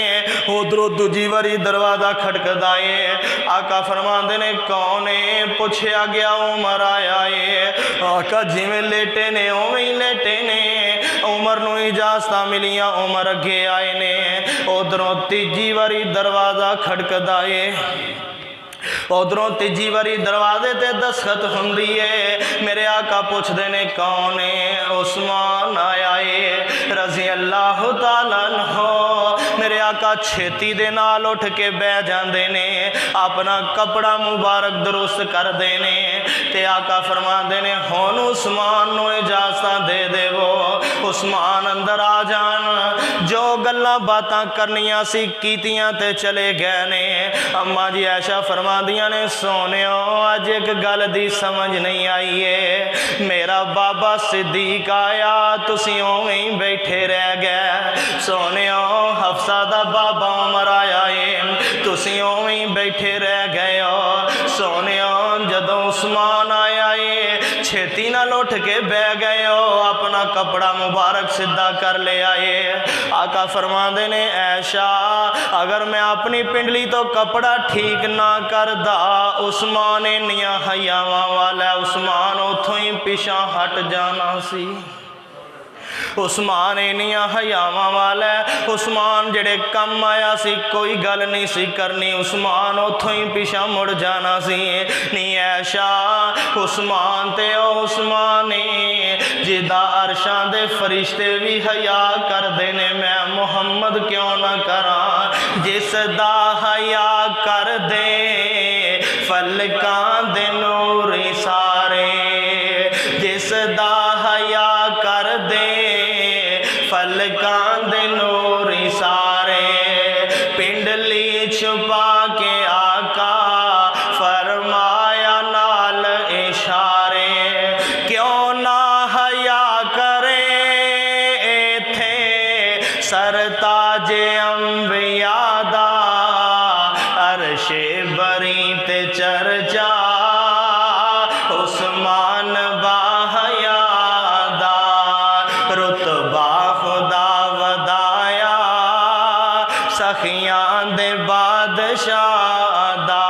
उधरों दूजी बारी दरवाज़ा खटकदा है आका फरमाते ने कौन है पूछया गया उमर आया है। आका जिवें लेटे ने उवें ही लेटे ने उमर नूं इजाजत मिलियां उमर अगे आए ने। उधरों तीजी बारी दरवाज़ा खटकदा है उधरों तीजी बारी दरवाजे ते दस्तखत हुंदी है। मेरे आका पूछते ने कौन है उस्मान आया है रज़ी अल्लाह तआला अन्हु। मेरे आका छेती दे नाल उठ के बह जाते ने अपना कपड़ा मुबारक दुरुस्त करते ने ते आका फरमाते ने हुण उस्मान नूं इजाजत दे देवो उस्मान अंदर आ जान। जो गल्लां बातां करनियां सी कीतियां ते चले गए ने। अम्मा जी ऐशा फरमादियां ने सोने अज एक गल दी समझ नहीं आई है। मेरा बाबा सिद्दीक आया तुसीं उवें ही बैठे रह गए। सोने हफ्सा दा बाबा उमर आया है तुसीं उवें ही बैठे रह गए हो। सोने जदों उस्मान आया है छेती नाल उठ के बह गए हो, अपना कपड़ा मुबारक सीधा कर ले आए। आका फरमाते ने ऐशा अगर मैं अपनी पिंडली तो कपड़ा ठीक ना करदा, उस्मान इन्नियां हयावां वाला उस्मान उथों ही पिछा हट जाना सी। उस्मान इन्नियां हयावां वाला उस्मान जेड़े कम आया सी कोई गल नहीं सी करनी, उस्मान उथों ही पिछा मुड़ जाना सी। नी ऐशा उस्मान ते उस्मान जिदा अरशां दे फरिश्ते भी हया करदे ने, मैं मुहम्मद क्यों ना करा जिस दा हया कर दे फलकां दे नूर सारे, जिस दा हया कर दे फलकां दे नूर सारे। पिंडली छुपा के आका फरमाया नाल इशारे, क्यों ना हया करे थे सरताजे अंबिया दा, अरशे बरी ते चर्चा उस्मान बाहया दा, रुतबा खुदा वदाया सखियां दे बादशाह दा।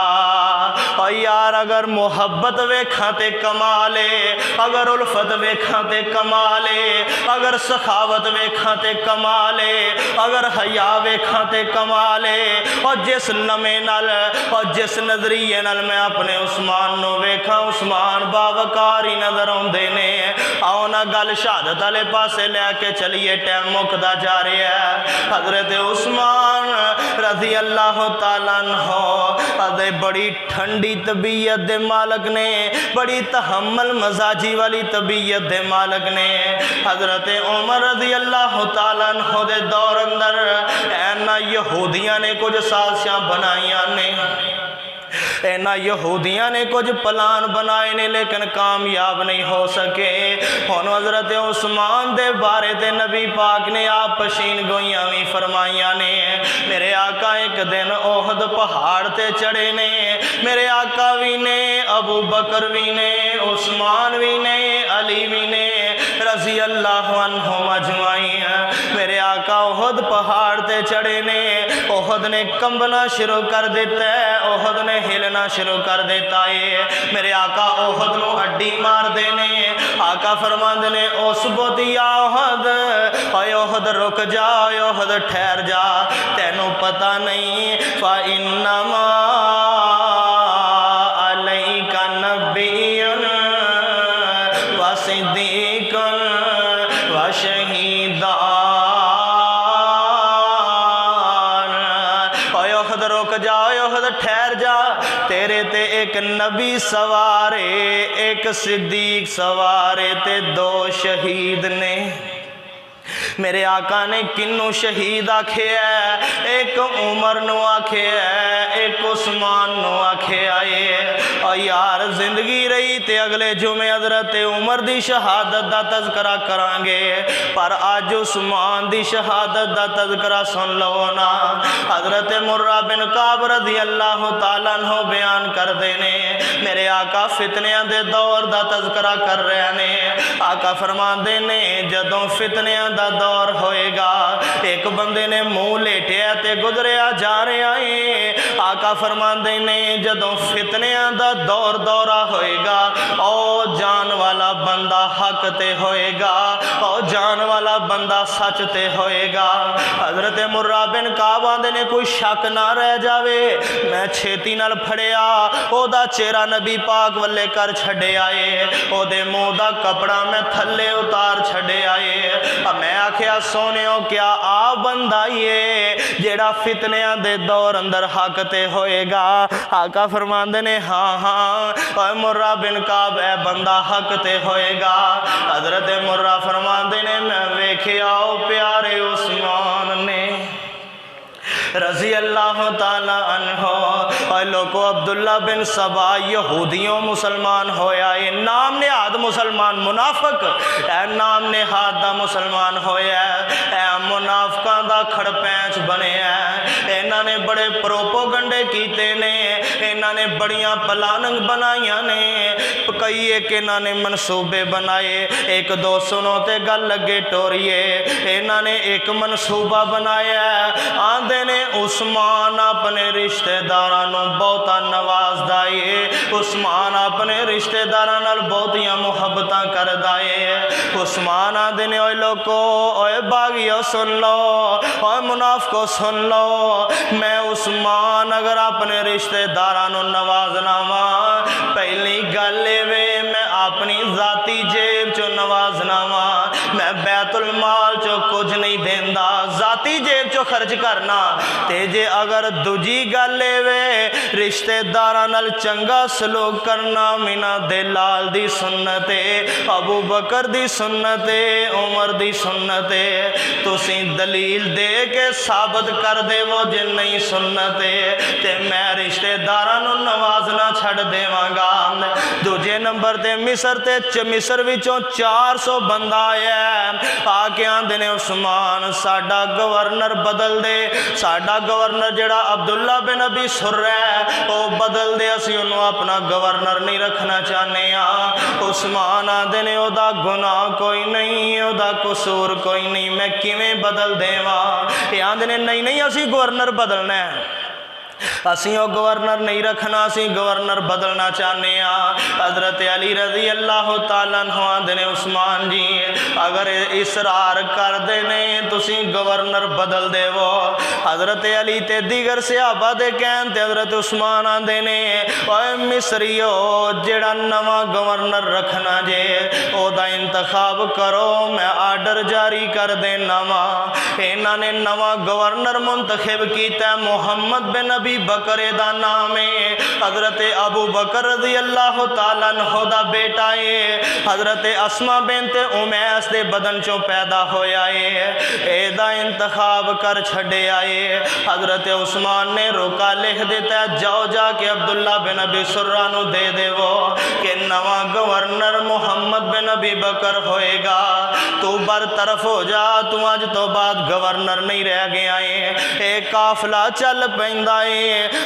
और यार अगर मुहब्बत वेखा ते कमाले, अगर उल्फत वेखा ते कमाले, अगर सखावत वेखा ते कमाले, अगर हया वेखा ते कमाले, और जिस लम्हे नाल और जिस नजरिए नाल मैं अपने उस्मान नूं वेखा, उस्मान बावकार ही नजर आउंदे ने। आओ ना गल शहादत वाले पासे लैके चलिए, टाइम मुकदा जा रहा है। हजरत उस्मान रजी अल्लाह तआला अन्हु बड़ी ठंडी तबीयत दे मालक ने, बड़ी तहम्मुल मजाजी वाली तबीयत दे मालक ने। हजरत उमर रजी अल्लाह तआला अन्हु दे दौर अंदर ऐना यहूदियां ने कुछ साजिशां बनाइयां ने, इन्हां यहूदियां ने कुछ प्लान बनाए ने, लेकिन कामयाब नहीं हो सके। हुण हजरत उस्मान दे बारे ते नबी पाक ने आप पशीन गोइयां भी फरमाइयां ने। मेरे आका एक दिन ओहद पहाड़ ते चढ़े ने, मेरे आका भी ने, अबू बकर भी ने, उस्मान भी ने, अली भी ने रजी अल्लाह अन्हुम अजमाइन। मेरे आका ओहद पहाड़ ते चढ़े ने, ओहद ने कंबना शुरू कर दिता है, ओहद ने हिलना शुरू कर देता है। मेरे आका ओहद नूं अड्डी मार देने, आका फरमांदे ने उस बोतिया ओहद, ओए ओहद रुक जा, ओहद ठहर जा, तेनू पता नहीं फा इन्नमा अलैका नबियुन व सिद्दीकुन व शहीदान। ओए ओहद रुक जा, ओहद ठहर जा, तेरे ते एक नबी सवारे, एक सिद्दीक सवारे ते दो शहीद ने। मेरे आका ने किन्नू शहीद आखे है, एक उमर नू आखे है, एक उस्मान नू आखे आए। और यार जिंदगी रही ते अगले जुमे हजरत उमर दी शहादत दा तज़करा करांगे, पर अज उस्मान दी शहादत दा तज़करा सुन लो ना। हजरत मुर्रा बिन काब रज़ी अल्लाह तआला अन्हु बयान करदे ने, मेरे आका फितनियां दे दौर दा तज़करा कर रहे ने। आका फरमांदे ने जदों फितनियां दा दौर होएगा, एक बंदे ने मुंह लेटिया ते गुजरिया जा रहा है। आका फरमांदे ने जदों फितनियां दा दौर दौरा होएगा, ओ जान वाला बंदा हक ते होएगा, ओ जान वाला बंदा सच ते होएगा। हजरत मुर्रा बिन काब आंदे ने कोई शक ना रह जावे, मैं छेती नाल फड़िया ओदा चेहरा नबी पाक वल्ले कर छड़े आए, ओदे मुंह दा कपड़ा मैं थल्ले उतार छड़े आए। मैं आखिया सोनियो क्या आ बंदा ये जेड़ा फितनियां दे दौर अंदर हक ते होएगा। आका फरमांदे ने हाँ हाँ, और मुर्रा बिन काब ए बंदा हक ते होएगा। हजरत मुर्रा फरमांदे ने मैं वेखिया ओ प्यारे उस्मान ने रजी अल्लाह ताला अन्हो। और लोगों अब्दुल्ला बिन सबा यहूदियों मुसलमान होया, ये नाम नेहाद मुसलमान मुनाफक ए नाम नेहाद दा मुसलमान होया, ए मुनाफकां दा खड़पैंच बने, ए इन्हां ने बड़े प्रोपोगंडे कीते ने, इन्हां ने बड़ियां प्लानिंग बनाइया ने, कई एक इन्हां ने मनसूबे बनाए। एक दो सुनो ते गल लगे टोरिए, इन्हां ने एक मनसूबा बनाया। आंदे ने उस्मान अपने रिश्तेदारां नूं बहुता नवाजदा है, उस्मान अपने रिश्तेदारां नाल बहुतियां मुहब्बतां करदा है। उस्मान आंदे ने ओए लोको, ओए बागियो सुन लो, ओए मुनाफको सुन लो, मैं उस्मान अगर अपने रिश्तेदारां नूं नवाजना वा, पहली गल वे मैं अपनी जाती जेब चो नवाजना वा, मैं बैतुल माल चो कुछ नहीं देंदा, जाती जेब चो खर्च करना। ते जे अगर दूजी गल वे रिश्तेदारां नाल चंगा सलूक करना, मीना दे लाल दी सुन्नत है, अबू बकर दी सुन्नत है, उमर दी सुन्नत है। तुसी दलील दे के साबित कर देवो जे नहीं सुन्नत है ते मैं रिश्तेदारां नूं नवाजना छड़ देवांगा। दूजे नंबर ते मिस्र विचों 400 बंदा आया, आके आंदे ने उस्मान साडा गवर्नर बदल दे, साडा गवर्नर जेड़ा अब्दुल्ला बिन अबी सुर्रा है वो बदल दे, असीं उन्होंने अपना गवर्नर नहीं रखना चाहते हैं। उस्मान आंदे ने ओदा गुनाह कोई नहीं, ओदा कसूर कोई नहीं, मैं किवें बदल देवां। ये आंदे ने नहीं नहीं असीं गवर्नर बदलना है, असीं वो गवर्नर नहीं रखना, असीं गवर्नर बदलना चाहते हैं। हजरत अली रजी अल्लाह तआला अन्हु आंदे ने उस्मान जी अगर इसरार कर देने तुसी गवर्नर बदल देवो। हजरत अली ते दीगर सहाबा दे कहन ते हजरत उस्मान आंदे ने ओए मिस्रियो जेड़ा नवा गवर्नर रखना जे ओदा इंतखाब करो, मैं आर्डर जारी कर देना वा। इन्हां ने नवा गवर्नर मुंतखब कीता, मुहम्मद बिन अबी बकर दा नाम है। हजरत अबू बकर रज़ी अल्लाह तआला अन्हु दा बेटा है, हजरत अस्मा बिनत उमैस दे बदन चों पैदा होया है, एदा इंतखाब कर छड़े आए। हजरत उस्मान ने रोका लिख दिता, जाओ जाके अब्दुल्ला बिन अबी सुर्रा नू दे देवो कि नवा गवर्नर मुहम्मद बिन अबी बकर होएगा, तू बरतरफ हो जा, तू अज तो बाद गवर्नर नहीं रह गया है। एक काफिला चल पैंदा है।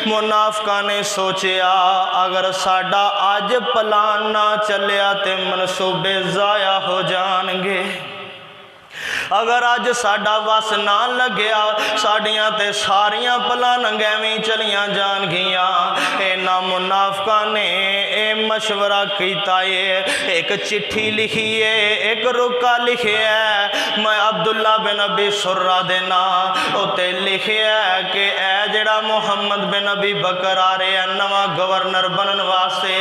मुनाफिकां ने सोचिया अगर साडा अज प्लान ना चलिया ते मनसूबे जाया हो जाणगे, अगर अज साडा वस ना लग्या साड़ियां ते सारियां प्लानिंग एवें चलियां जाणगियां। इन्हां मुनाफिकां ने ए मशवरा कीता है, एक चिट्ठी लिखी है, एक रुका लिखे है, मैं अब्दुल्ला बिन अबी सुर्रा दे नां उत्ते लिखे है कि ए जेड़ा मुहम्मद बिन अबी बकर आ रहा है नवा गवर्नर बनन वास्ते,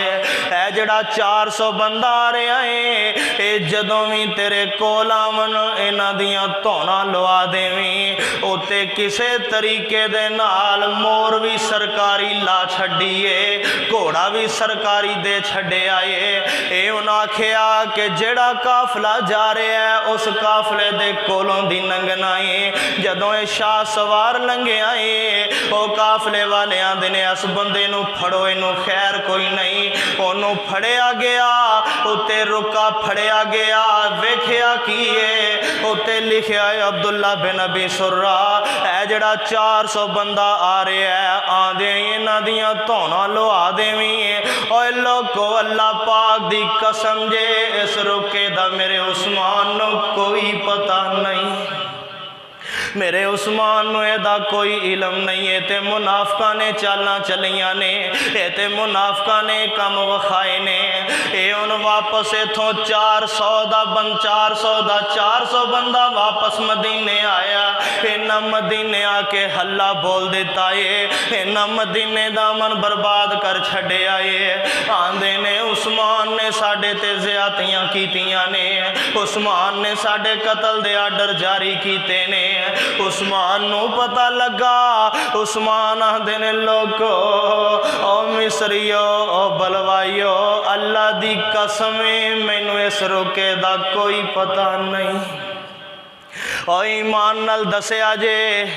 ए जेड़ा 400 बंदा आ रहा है, ए जदों भी तेरे कोल आवन इन्हां दियां धौना लवा देवीं, उत्ते किसे तरीके दे नाल मोर भी सरकारी ला छड्डीए, घोड़ा भी सरकारी दे छड्डे आए। ये उन्हें आखिया कि जेड़ा काफिला जा रहा है उस काफिले दे कोलों दी लंघना है, जदों ये शाह सवार लंघे आए वो काफिले वाले आंदे ने इस बंदे नूं फड़ो, इनू खैर कोई नहीं, ओनू फड़िया गया, उत्ते रुका फड़िया गया, वेखिया की है उत्ते लिखिया है अब्दुल्ला बिन अबी सुर्रा, है जड़ा 400 बंदा आ रहा है, आंदे इन्हां दियां धौना लुहा देवीं। ओए लोको अल्लाह पाक दी कसम जे इस रुके दा मेरे उस्मान नूं कोई पता नहीं, मेरे उस्मान नूं एदा कोई इलम नहीं है। ते मुनाफिकां ने चालां चलियां ने, ते मुनाफिकां ने कम वखाए ने। ये हुण वापस इथों 400 बंदा वापस मदीने आया, इन्हां मदीने आके हल्ला बोल दिता है, इन्हां मदीने दा अमन बर्बाद कर छड्डिया है। आंदे ने उस्मान ने साडे ते ज़्यादतियां कीतियां ने, उस्मान ने साडे कतल दे आर्डर जारी कीते ने। उस्मान नू पता लगा, उस्मान आंदे ने लोगो ओ मिस्रियो ओ बलवाइयो अल्लाह दी कसम मैनू इस रोके दा कोई पता नहीं। ओ ईमान नाल दसिया जे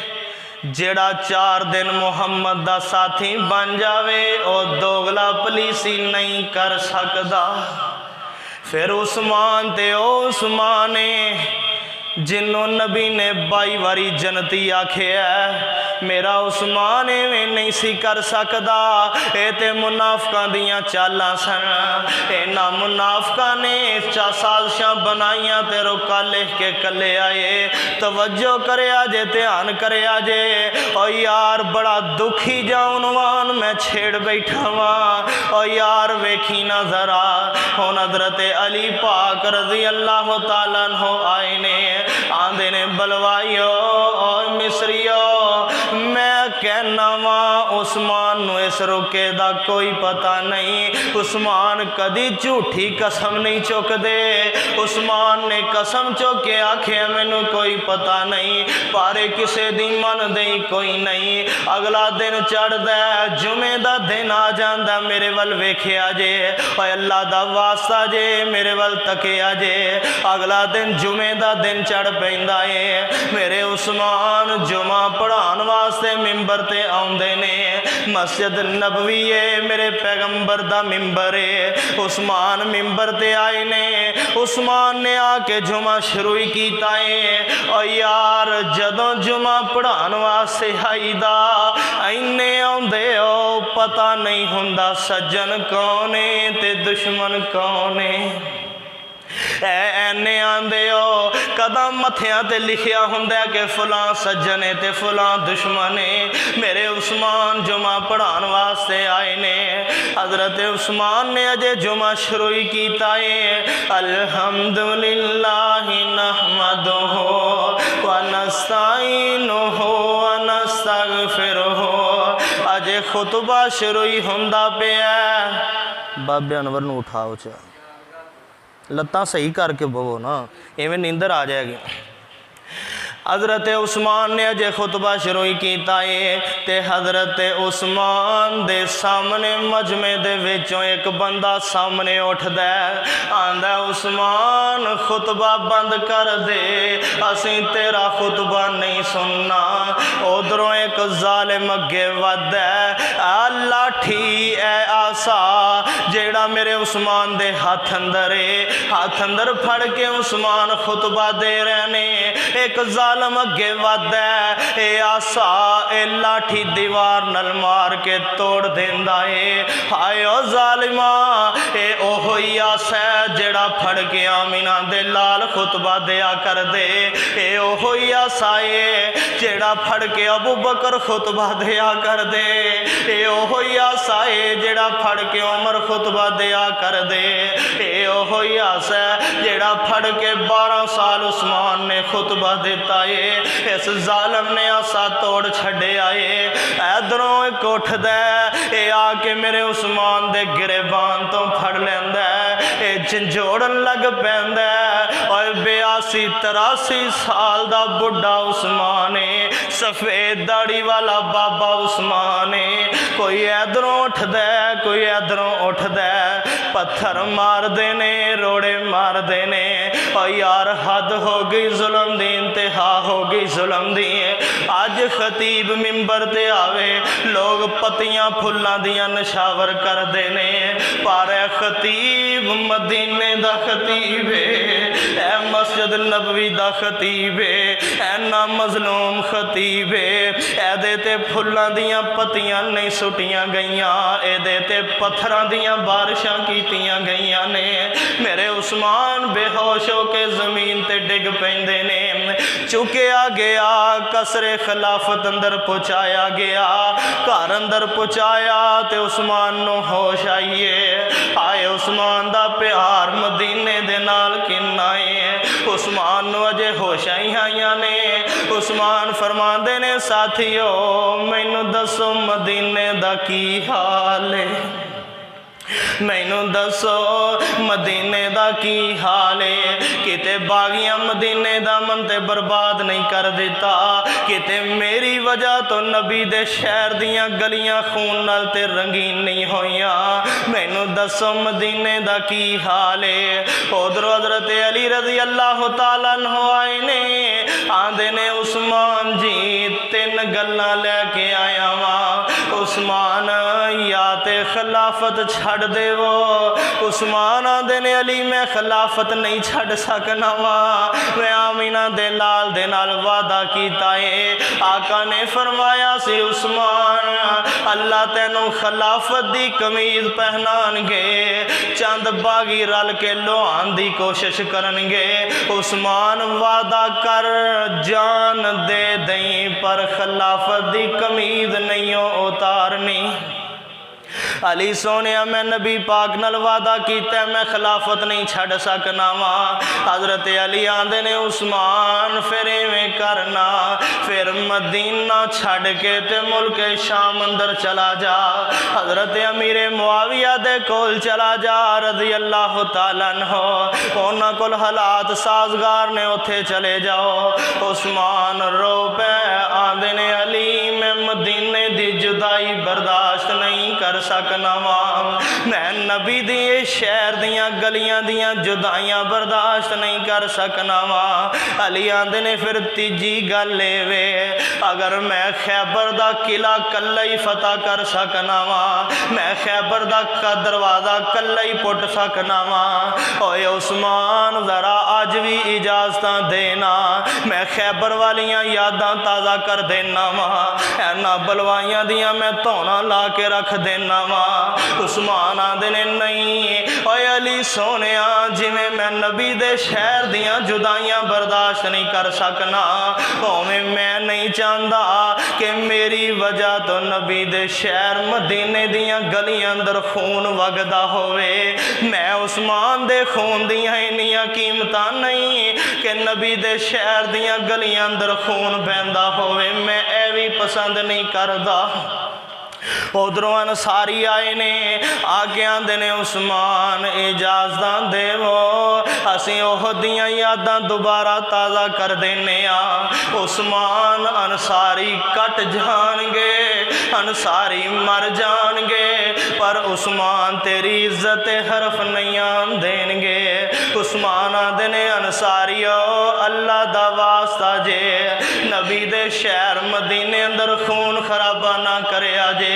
जेड़ा 4 दिन मुहम्मद दा साथी बन जावे ओ दोगला पुलिसी नहीं कर सकदा। फिर उस्मान ते ओ उस्मान जिन्हों नबी ने 22 वारी जनती आखे है, मेरा उस्मान इवें नहीं सी कर सकदा। ये ते मुनाफिकां दियां चालां सन। इन्हां मुनाफिकां ने साजिशां बनाईयां ते रुका लिख के कले आए। तवज्जो करया जे, ध्यान करया जे। ओ यार बड़ा दुखी जा उन्वान मैं छेड़ बैठा वां। ओ यार वेखी ना जरा, हुण हज़रत अली पाक रज़ी अल्लाह तआला अन्हु आए ने, आंदे ने बलवाइयो ओ मिसरियो, मैं कहना वां उस्मान नूं इस रुके दा कोई पता नहीं। उस्मान कदी झूठी कसम नहीं चुकदे। उस्मान ने कसम चुक के आखे मैनू कोई पता नहीं, पर किसे दी मन दे कोई नहीं। अगला दिन चढ़दा, जुमे दा दिन आ जांदा, मेरे वल वेखिया जे, ओए अल्लाह दा वास्ता जे मेरे वल तकिया जे। अगला दिन जुमे दा दिन चढ़ पैंदा है। मेरे उस्मान जुमा पढ़ाउण वास्ते मिंबर ते आउंदे ने। मस्जिद नबवी है, मेरे पैगंबर दा मिंबर है। उस्मान मिंबर ते आए ने। उस्मान ने आके जुमा शुरू ही कीता है। और यार जदों जुमा पढ़ाउण वास्ते आईदा, इन्ने आउंदे हो पता नहीं हुंदा सज्जन कौन है ते दुश्मन कौन है। एने आंदे हो कदम मथिया ते लिखिया हुंदा कि फलां सज्जन है ते फलां दुश्मन है। मेरे उस्मान जुमा पढ़ाउण वास्ते आए ने। हज़रत उस्मान ने अजे जुमा शुरू ही कीता है। अल्हम्दुलिल्लाहि नहमदुहु व नस्तईनुहु व नस्तगफिरुहु। अजे खुतबा शुरू ही हुंदा पिया। बाबे अनवर नूं उठाओ चा, लत्तां सही करके बवो ना, इवें नींदर आ जाएगी। हज़रत उस्मान ने अजे खुतबा शुरू ही कीता है ते हज़रत उस्मान दे सामने मजमे दे विचों एक बंदा सामने उठदा, आंदा उस्मान खुतबा बंद कर दे, असीं तेरा खुतबा नहीं सुनना। उधरों एक जालिम अगे वधदा, आ लाठी ए आसा जेड़ा मेरे उस्मान दे हाथ अंदर है, हाथ अंदर फड़ के उस्मान खुतबा दे रहे ने। एक जालिम अगे वधदा, ए आसा ए लाठी दीवार नल मार के तोड़ देंदा है। हाय ओ जालिमा, ए ओहो ही आसा जेड़ा फड़ के आमीना दे लाल खुतबा दिया कर दे। ए ओहो ही आसा है जेड़ा फड़ के अबू बकर खुतबा दिया कर दे। ए ओहो ही आसा है जेड़ा फड़ के उमर खुतबा दिया कर दे। ए ओहो ही आसा जेड़ा फड़ के 12 साल उस्मान ने खुतबा दिता है। इस जालिम ने आसा तोड़ छड़े आए। इधरों एक उठदा, ए आके मेरे उस्मान दे गिरेबान तो फड़ लैंदा, ए झंझोड़न लग पैंदा। और 82-83 साल दा बुढ़ा उस्मान है, सफेद दाढ़ी वाला बाबा उस्मान है। कोई इधरों उठदा, कोई इधरों उठदा, पत्थर मार देने, रोड़े मार देने। और यार हद हो गई जुल्म दी, इंतहा हो गई जुल्म दी। अज खतीब मिंबर ते आवे, लोग पत्तियां फुल्लां दियां नशावर करदे ने, पर खतीब मदीने दा खतीब है, मस्जिद नबवी दा खतीब है, ऐना मजलूम खतीब है। एदे ते फुल्लां दियां पत्तियां नहीं सुटियां गईयां, एदे ते पत्थरां दियां बारिशां कीतियां गईयां ने। मेरे उस्मान बेहोश होके जमीन ते डिग पैंदे ने। चुकिया गया, कसरे खिलाफत अंदर पहुँचाया गया, घर अंदर पहुँचाया ते उस्मान नूं होश आईए। आए उस्मान दा प्यार मदीने दे नाल किन्ना है। उस्मान नूं अजे होश आईयां ने। उस्मान फरमांदे ने, साथियो मैनू दसो मदीने दा की हाल है, मैनू दसो मदीने दा की हाल है। किते बागियां मदीने दा मन ते बर्बाद नहीं कर दिता, किते मेरी वजह तो नबी दे शहर दियां गलियां खून नाल ते रंगीन नहीं होइयां। मैनू दसो मदीने दा की हाल है। उधरों हज़रत अली रज़ी अल्लाह तआला अन्हु आए ने, आंदे ने उस्मान जी 3 गल्लां लैके आया वां। उस्मान या ते खिलाफत छड़ देवो, उस्मान आंदे ने अली मैं खिलाफत नहीं छड़ सकना वा, मैं आमीना दे लाल दे नाल वादा कीता है। आका ने फरमाया सी उस्मान अल्लाह तेनू खिलाफत दी कमीज पहनानगे, चंद बागी रल के लोहान दी कोशिश करनगे। उस्मान वादा कर जान दे दई पर खिलाफत दी कमीज नहीं उतारनी। अली सोने मैं नबी पाक नल वादा किया मैं खिलाफत नहीं छड़ सकना वा। हजरत अली आंदे ने उस्मान फिर इवें करना, फिर मदीना छड़ के ते मुल्क शाम अंदर चला जा, हजरत अमीर मुआविया दे कोल चला जा रज़ी अल्लाह तआला अन्हु, उन्हां कोल हालात साजगार ने उत्थे चले जाओ। उस्मान रो पे आंदे ने अली मैं मदीने दी जुदाई बर्दाश्त नहीं कर सकना वा, मैं नबी दी शहर दियां गलियां दियां जुदाइयां बर्दाश्त नहीं कर सकना वा। अली आंदे ने फिर तीजी गल वे अगर मैं खैबर दा किला कल्ला ही फतह कर सकना वा, मैं खैबर दा दरवाजा कल्ला ही पुट सकना वा। ओए उस्मान जरा अज भी इजाजत देना, मैं खैबर वालियां यादां ताज़ा कर देना वा, इन्हां बलवाइयां दियां मैं धौना ला के रख देना वा। उस्मान आंदे ने नहीं ओए अली सोने जिवें मैं नबी दे शहर दियां जुदाइयां बर्दाश्त नहीं कर सकना, उवें मैं नहीं चाहता कि मेरी वजह तो नबी दे शहर मदीने दियां गलियां अंदर खून वगदा होवे। मैं उस्मान दे खून दियां इन्नियां कीमतां नहीं कि नबी दे शहर दियां गलियां अंदर खून बहंदा होवे, मैं ए भी पसंद नहीं करदा। उधरों अंसारी आए ने आगे आंदे ने उस्मान इजाजत देवो असीं ओह दियां यादां दोबारा ताज़ा कर देने आ। उस्मान अंसारी कट जाणगे, अंसारी मर जाणगे, पर उस्मान तेरी इज्जत हरफ नहीं आन देंगे। उस्मान आंदे ने अंसारियो अल्लाह दा वास्ता जे नबी दे शहर मदीने अंदर खून खराबा ना करया जे,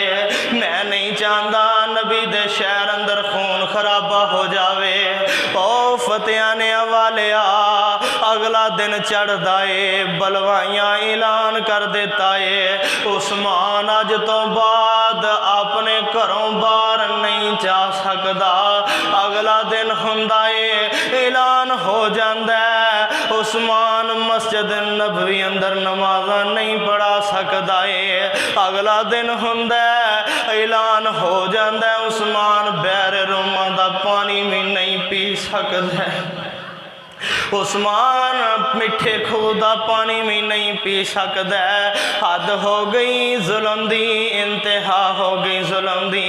मैं नहीं चाहता नबी दे शहर अंदर खून खराबा हो जावे। ओ फतेहा ने वालिया अगला दिन चढ़दा है बलवाइयां ऐलान कर देता है उस्मान अज तो बाद अपने घरों बाहर नहीं जा सकदा। अगला दिन हुंदा है ऐलान हो जाता है उस्मान मस्जिद नबवी अंदर नमाज़ा नहीं पढ़ा सकता है। अगला दिन हुंदा ऐलान हो जाता है उस्मान बैर रोमा दा पानी भी नहीं पी सकता। उस्मान मिठे खूह दा पानी भी नहीं पी सकता। हद हो गई जुल्म दी, इंतहा हो गई जुल्म दी।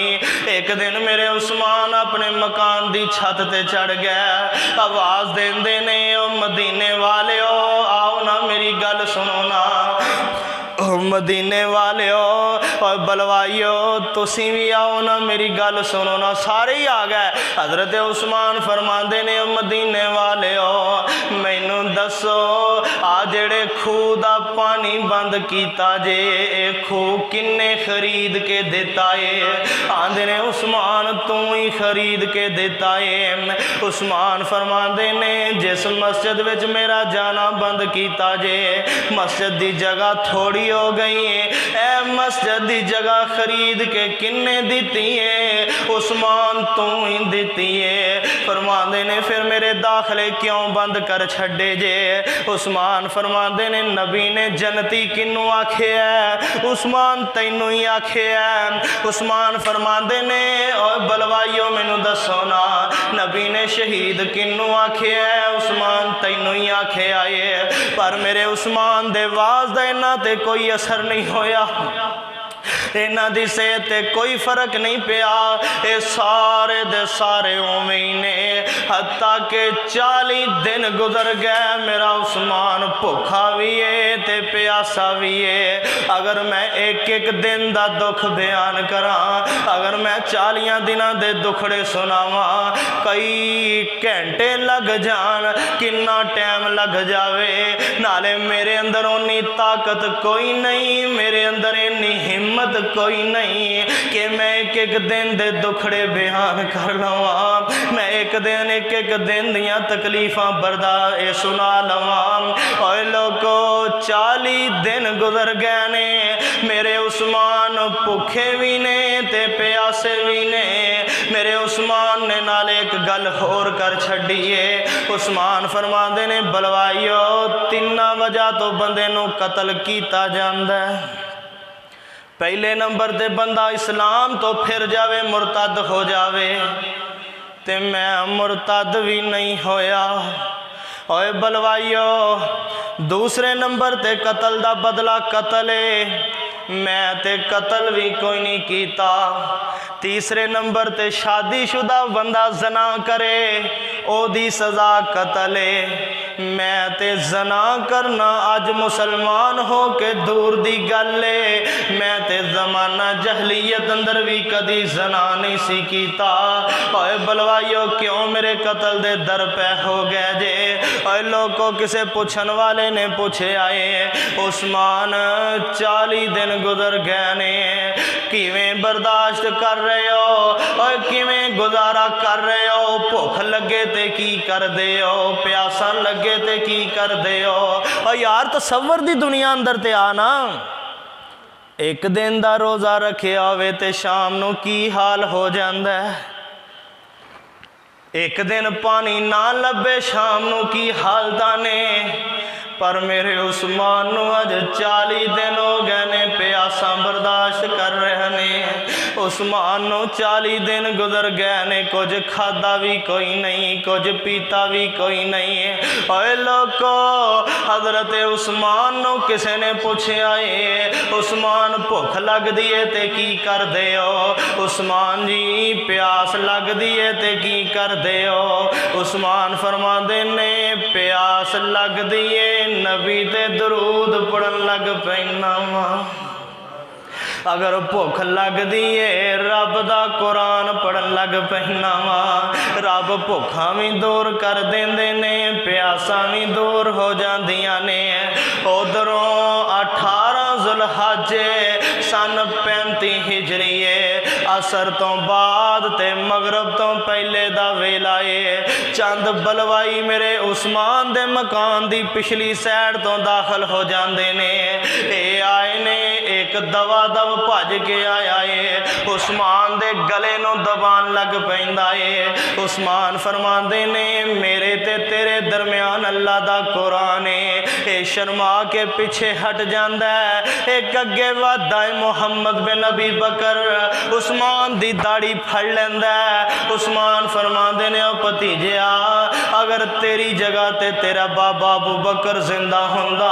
एक दिन मेरे उस्मान अपने मकान दी छत ते चढ़ गया, आवाज़ देंदे ने ओ मदीने वाले आओ ना मेरी गल सुनो ना, मदीने वाले और बलवाइयो तुसी भी आओ ना मेरी गल सुनो ना। सारे ही आ गए। हजरत उस्मान फरमाते ने मदीने वाले मैनू दसो आ जेड़े खूह दा पानी बंद किया जे ए खूह किन्ने खरीद के दिता है? आंदे ने उस्मान तू ही खरीद के दिता है। उस्मान फरमाते ने जिस मस्जिद विच मेरा जाना बंद किया जे मस्जिद की जगह थोड़ी हो गई है, ए मस्जिद की जगह खरीद के किन्ने दी है? उस्मान तू ही दी है। फरमाते ने फिर मेरे दाखले क्यों बंद कर छड़े जे? उस्मान फरमाते ने नबी ने जन्नती किनू आखे है? उस्मान तैनू ही आखे है। उस्मान फरमाते ने और बलवाइयो मैनू दसो ना नबी ने शहीद किनू आखे है? उस्मान तैनू ही आखे आए। पर मेरे उस्मान दे वाज दा इन्हां ते कोई असर नहीं होया, इन्हां दी सेहत ते कोई फर्क नहीं पिया। ये सारे दे सारे उवें ही ने हत्ता के 40 दिन गुजर गए मेरा उस्मान भुखा भी है ते प्यासा भी है। अगर मैं एक एक दिन दा दुख बयान करा, अगर मैं 40 दिनां दे दुखड़े सुनावा, कई घंटे लग जान, किन्ना टाइम लग जावे। नाले मेरे अंदर उन्नी ताकत कोई नहीं, मेरे अंदर इन्नी हिम्मत कोई नहीं कि मैं एक एक दिन दे दुखड़े बयान कर लवां, मैं एक दिन दियां तकलीफां बर्दाश्त सुना लवां। ओए लोगो 40 दिन गुजर गए ने, मेरे उस्मान भुखे भी ने ते प्यासे भी ने। मेरे उस्मान ने नाल एक गल होर कर छड़ीए। उस्मान फरमाते ने बलवाइयो 3 वजह तो बंदे नूं कतल कीता जांदा है। पहले नंबर ते बंदा इस्लाम तो फिर जावे, मुरतद हो जावे, ते मैं मुरतद भी नहीं होया। ओए बलवाइयो दूसरे नंबर ते कतल दा बदला कतल है, मैं ते कतल भी कोई नहीं कीता। तीसरे नंबर ते शादीशुदा बंदा जना करे ओदी सज़ा कतल है, मैं ते जना करना अज मुसलमान हो के दूर दी गल है। मैं ते जमाना जहलीयत अंदर भी कदी जना नहीं सी कीता। ओए बलवाइयो क्यों मेरे कतल दे दर पे हो गए जे? ओए लोगों किसे पूछन वाले ने पूछे आए उस्मान 40 दिन गुजर गए ने, किवें बर्दाश्त कर रहे हो और किवें गुजारा कर रहे हो? भुख लगे ते की कर दे हो, प्यासा लगे ते की कर दे हो? और यार तसव्वुर दी दुनिया अंदर ते आना, एक दिन दा रोज़ा रखे होवे ते शाम नूं की हाल हो जांदा है। एक दिन पानी ना लभे शाम नूं की हालतां ने। पर मेरे उस्मान नूं अज 40 दिन हो गए ने प्यासा बर्दाश्त कर रहे ने। उस्मान नूं 40 दिन गुजर गए ने, कुछ खादा भी कोई नहीं, कुछ पीता भी कोई नहीं है। ओए लोको हजरत उस्मान नूं किसे ने पूछया है उस्मान भुख लगदी है ते की कर दे हो? उस्मान जी प्यास लगदी है ते की कर दे हो? उस्मान फरमाते ने प्यास लगदी है नबी ते दरूद पढ़न लग पैना वा, अगर भुख लगदी है रब दा कुरान पढ़न लग पैना वा। रब भुखा भी दूर कर देंदे ने, प्यासा भी दूर हो जांदियां ने। उधरों 18 जुलहज सन 35 हिजरीए असर तो बाद ते मगरब तो पहले दा वेला है। चंद बलवाई मेरे उस्मान दे मकान दी पिछली साइड तो दाखिल हो जांदे ने। ए आए ने एक दवा दव भज के आया है, उस्मान दे गले नूं दबान लग पैंदा है। उस्मान फरमांदे ने मेरे ते तेरे दरम्यान अल्लाह दा कुरान है। ए शर्मा के पीछे हट जांदा है, एक अगे वादा है मुहम्मद बिन अबी बकर। उस्मान दी दाढ़ी फड़ लैंदा है। उस्मान फरमांदे ने ओ भतीजिया अगर तेरी जगह ते तेरा बाबा अबू बकर जिंदा हुंदा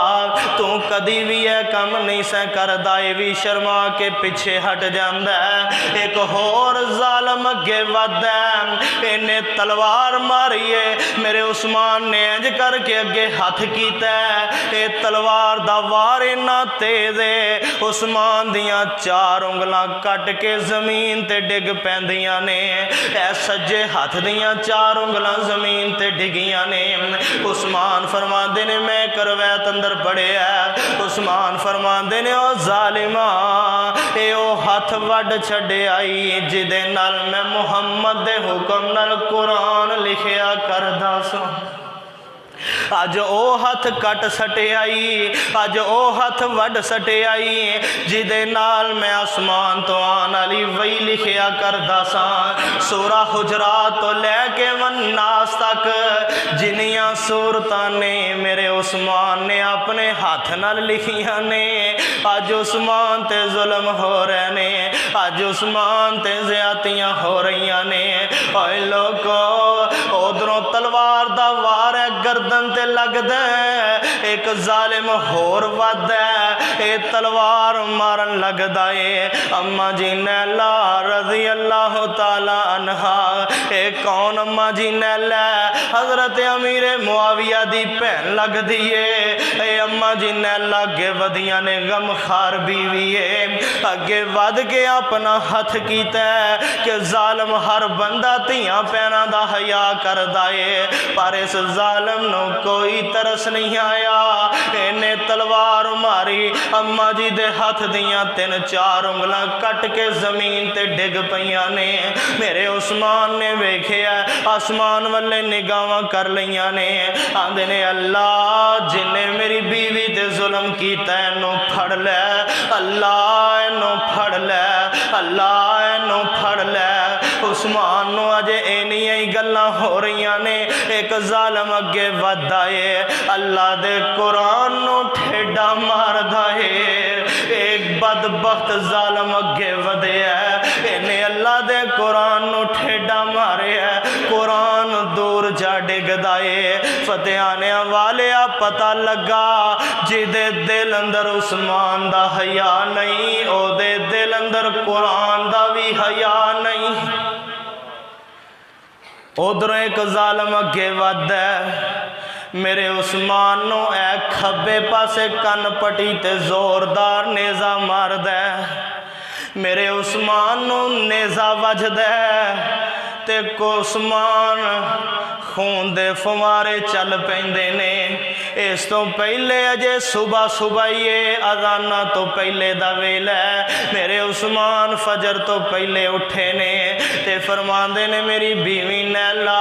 तू कदी भी यह काम नहीं सै करदा। ये भी शर्मा के पीछे हट जांदा है। एक होर जालम अगे वधदा है, इन्हें तलवार मारी है। मेरे उस्मान ने इंज करके अगे हथ कीता है, ये तलवार दा वार इन्ना तेज है उस्मान दियां 4 उंगलां कट के जमीन ते डिग पैंदियां ने। ऐ सज्जे हथ दियां 4 उंगलां जमीन ते डिगियां ने। उस्मान फरमांदे ने मैं करवैत अंदर पड़िया। उस्मान फरमांदे ने ओ जालिमा ए ओ हथ वड छड़े आई जिदे नाल मैं मुहम्मद दे हुक्म नाल कुरान लिखिया करदा सां। अज ओ हथ कट सटियाई, अज ओ हथ वड सटियाई जिदे नाल मैं आसमान तो आन वाली वही लिखिया करदा सां। सूरा हुजरात तो लैके वन्नास तक जिन्नियां सूरतां ने मेरे उस्मान ने अपने हाथ नाल लिखियां ने। अज उस्मान ते जुल्म हो रहे ने, अज उस्मान ते ज़्यादतियां हो रही ने। ओए लोगो उधरों तलवार दा वार है गर्दन ते लगदा है, एक जालिम होर वधदा है, ए तलवार मारन लगदा है। अम्मा जी नैला रज़ी अल्लाह ताला अन्हा ए कौन अम्मा जी नैला? हजरत अमीर मुआविया दी भैन लगदी है। अम्मा जी नैला अगे वधिया ने गमखार बीवी है। अगे वध के अपना हथ कीता कि जालम हर बंदा धियां भैनां दा हया करदा है, पर इस जालम नूं कोई तरस नहीं आया। इन्हें तलवार मारी, अम्मा जी दे हथ दियां 3-4 उंगलां कट के जमीन ते डिग पईयां ने। मेरे उस्मान ने वेखिया, आसमान वाले निगाहां कर लईयां ने। आंदे ने अल्लाह जिन्हें मेरी बीवी ते जुल्म कीता इनू फड़ लै, अल्लाह इनू फड़ लै, अल्लाह इनू फड़ लै। उस्मान नू अजे इनियां ही गल्लां हो रही ने, एक जालम अगे वधदा है, अल्लाह दे कुरान नू ठेडा मारदा है। एक बदबख्त जालम अगे वधिया, इन्हें अल्लाह दे कुरान नू ठेडा मारिया, कुरान दूर जा डिगदा है। फतेहाने वाले पता लगा जिदे दिल अंदर उस्मान दा हया नहीं, ओदे दिल अंदर कुरान दा भी हया नहीं। उधरों एक जालम अगे वध मेरे उस्मान नू ए खब्बे पासे कन पटी ते जोरदार नेजा मारदा। मेरे उस्मान नू नेजा वजदा ते उस्मान खून दे फुवारे चल पैंदे ने। इस तो पहले अजे सुबह सुबह ही अजाना तो पहले दा वेला है। मेरे उस्मान फजर तो पहले उठे ने ते फरमांदे ने मेरी बीवी नैला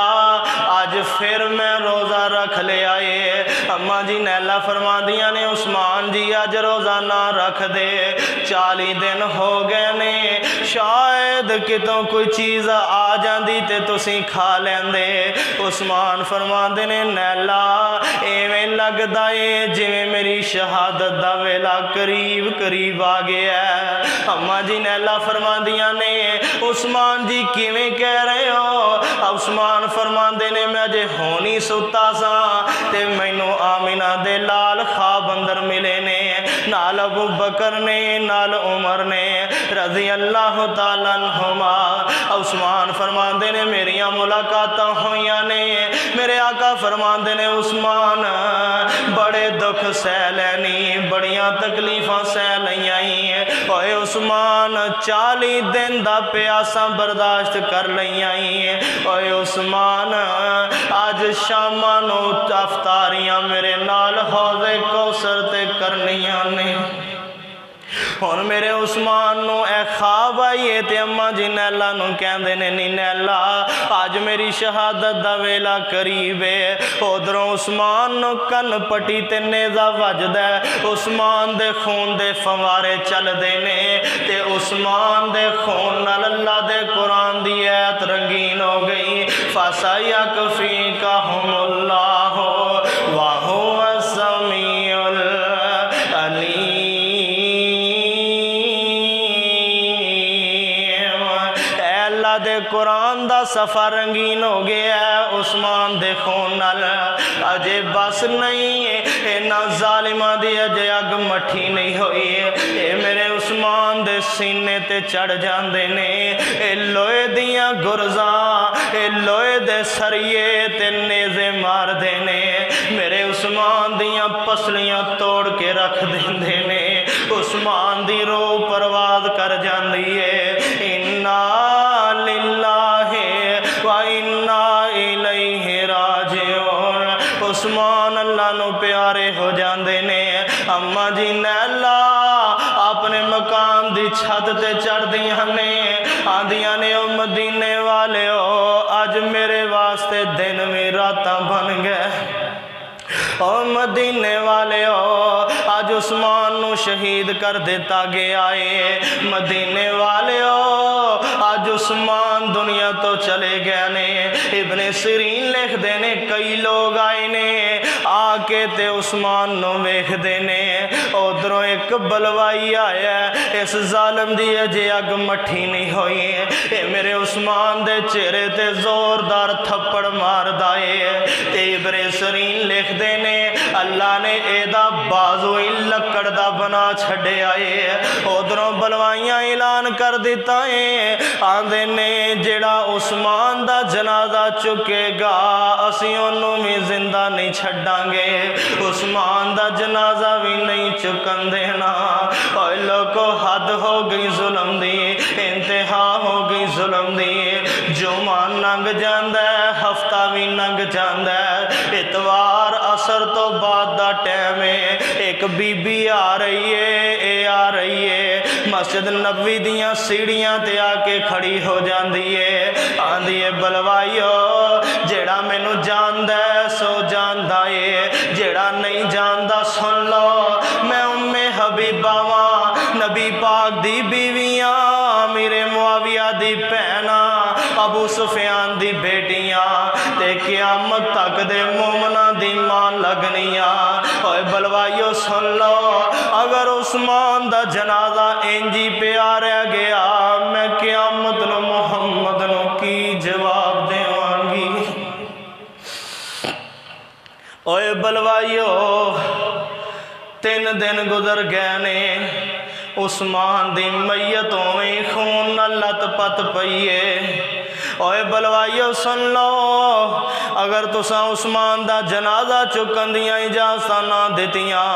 अज फिर मैं रोज़ा रख लिया है। अम्मा जी नैला फरमांदियां ने उस्मान जी अज रोज़ाना रख दे, 40 दिन हो गए ने, शायद कितों कोई चीज़ आ जाती ते तुसी खा लेंदे। उस्मान फरमांदे ने नैला एवें लगदा है जिवें मेरी शहादत दा वेला करीब करीब आ गया है। अम्मा जी नैला फरमांदियां ने उस्मान जी किवें कह रहे हो? उस्मान फरमांदे ने मैं अजे होनी सुता सा ते मैनू आमिना दे लाल ख्वाब अंदर मिले ने, नाल अबू बकर ने नाल उमर ने रज़ी अल्लाह तआला अन्हुमा। उस्मान फरमांदे ने मेरियां मुलाकातां होइयां ने। मेरे आका फरमांदे ने उस्मान बड़े दुख सह लैनी, बड़ियां तकलीफां सह लईयां। ओए उस्मान 40 दिन दा प्यासा बर्दाश्त कर लईयां। ओए उस्मान अज शामां नू अफतारियां मेरे नाल हौज़े कौसर ते करनियां ने। हुण मेरे उस्मान नू ए ख्वाब आईए ते अम्मा जी नैला नू कहंदे ने नी नैला अज मेरी शहादत दा वेला करीब है। उधरों उस्मान नू कन पटी ते नेज़ा वजदा, उस्मान दे खून दे फवारे चलदे ने ते उस्मान दे खून नाल अल्लाह दे कुरान दी ऐत रंगीन हो गई। फसयकफ़ीकहुमुल्लाहु व हुवा समीउल अलीम। दे कुरान दा सफ़र रंगीन हो गया उस्मान दे खून नाल। अजे बस नहीं इन्हां जालिमां दी अजे अग मठी नहीं हुई। ये मेरे उस्मान दे सीने ते चढ़ जांदे ने। ए लोहे दियां गुरजां ए लोहे दे सरिये ते नेज़े मारदे ने। मेरे उस्मान दियां पसलियां तोड़ के रख देंदे ने। उस्मान दी रूह परवाज कर जांदी है। इन्ना लिल्लाहि व इन्ना इलैहि राजिऊन। उस्मान अल्लाह नू प्यारे हो जांदे ने। अम्मा जी नैला अपने मकाम दी छत ते चढ़दियां ने, आंदियां ने ओ मदीने वाले हो अज मेरे वास्ते दिन भी रातां बन गए। ओ मदीने वाले हो अज उस्मान नू शहीद कर दिता गया है। मदीने वाले हो अज उस्मान दुनिया तो चले गए ने। इब्ने सिरीन लिखते ने कई लोग आए ने आके ते उस्मान नू वेखदे ने। उधरों एक बलवाई आया, इस जालिम दी अजे अग मठी नहीं हुई। ये मेरे उस्मान दे चेहरे ते जोरदार थप्पड़ मारदा है। ते इब्ने सिरीन लिखते ने अल्लाह ने एदा बाजू ही लकड़ दा बना छड्या है। उधरों बलवाइयां ऐलान कर दिता है, आंदे ने जेड़ा उस्मान दा जनाजा चुकेगा असीं ओनू भी जिंदा नहीं छड्डांगे, उस्मान दा जनाजा भी नहीं चुकन देना। ओए लोगो हद हो गई जुल्म दी, इंतहा हो गई जुल्म दी। जुमा लंघ जांदा है, हफ्ता भी लंघ जांदा है, इतवार असर तो बाद दा टाइम है। एक बीबी आ रही है, ए आ रही है, मस्जिद नबी दियां सीढ़ियां ते आके खड़ी हो जांदी है। आंदी है बलवाइयो जेड़ा मैनू जानदा है सो जानदा है, जेड़ा नहीं जानदा सुन लो। मैं उम्मे हबीबा वां, नबी पाक दी बीवियां, मेरे मुआविया दी भैना, अबू सुफियान दी बेटियां ते क़यामत तक दे मोमना दी मां लगनियां। ओए बलवाइयो सुन लो, अगर उस्मान दा जनाजा इंजी पिया रह गया, मैं क़यामत नूं मुहम्मद नूं की जवाब देवांगी। ओए बलवाइयो 3 दिन गुजर गए ने, उस्मान दी मैयत में खून न लत-पत पई है। ओए बलवाइयो सुन लो, अगर तुसा उस्मान दा जनाजा चुकन दियां इजाजतां ना दितियां,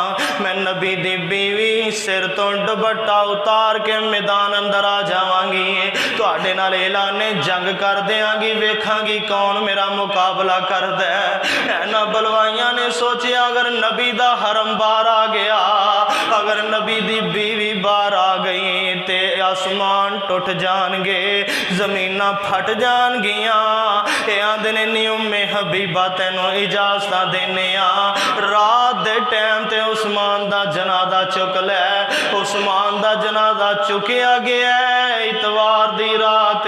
मैं नबी दी बीवी सिर तो दुपट्टा उतार के मैदान अंदर आ जावांगी, तुहाडे नाल ऐलाने जंग कर देंगी, वेखांगी कौन मेरा मुकाबला करदा है। ना बलवाइयां ने सोचा अगर नबी दा हरम बाहर आ गया, अगर नबी दी बीवी बाहर आ गई ते आसमान टुट जाणगे, जमीनां फट जाणगियां। ए आंदे ने नी उम्मे हबीबा तैनू इजाजत देने रात दे टाइम ते उस्मान दा जनाजा चुक लै। उस्मान दा जनाजा चुकिया गया, इतवार दी रात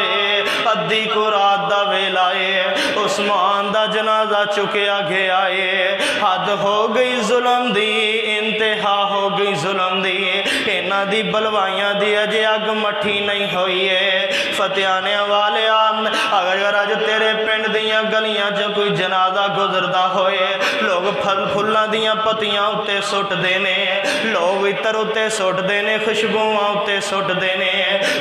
अद्धी को रात दा वेला है, उस्मान दा जनाजा चुकिया गया है। हद हो गई जुल्म दी, इंतहा हो गई जुल्म दी। इन्हां दी बलवाइयां दी अजे अग मठी नहीं हुई है। फतेहाने वाले अगर अज तेरे पिंड दियां गलियां च कोई जनाजा गुजरदा होए, लोग फल फुल्लां दियां पत्तियां उत्ते सुटदे ने, लोग इत्र उत्ते सुटदे ने, खुशबुआं उत्ते सुटदे ने,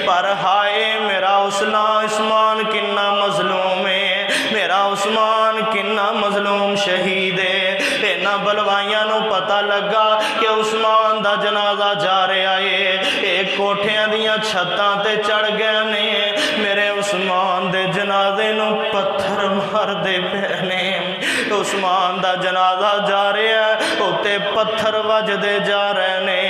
पर हाय मेरा उस्मान किन्ना मजलूम है, मेरा उस्मान किन्ना मजलूम शहीद है। इन्हां बलवाइयां नूं पता लगा कि उस्मान दा जनाजा जा रहा है, एक कोठियां दियां छत्तां ते चढ़ गए ने, मेरे उस्मान दे जनाजे नूं पत्थर मारदे पे ने। उस्मान दा जनाजा जा रहा है, उत्ते पत्थर वजदे जा रहे ने।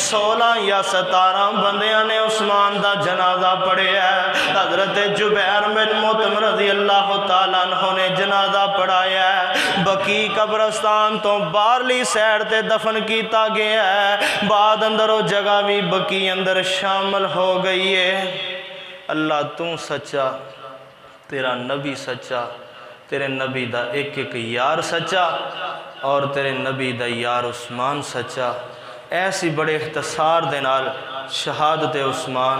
16 या 17 बंदियां ने उस्मान दा जनाजा पढ़िया। हजरत जुबैर बिन मुतम रज़ी अल्लाह तआला अन्हु ने जनाजा पढ़ाया। बकी कब्रस्तान तो बाहरली साइड ते दफन किया गया है, बाद अंदर वो जगह भी बकी अंदर शामिल हो गई है। अल्लाह तू सच्चा, तेरा नबी सच्चा, तेरे नबी दा एक एक यार सच्चा, और तेरे नबी दा यार उस्मान सच्चा। ऐसी बड़े इख्तिसार दे नाल शहादत उस्मान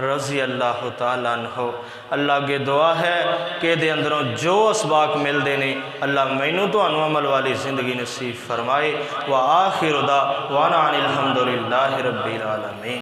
रज़ी अल्लाह तआला अन्हु। अल्लाह अगे दुआ है कि दे अंदरों जो असबाक मिलते हैं, अल्लाह मैनू तुहानू अमल वाली जिंदगी नसीब फरमाए। व आखिर दावाना अनिल हम्दुलिल्लाहि रब्बिल आलमीन।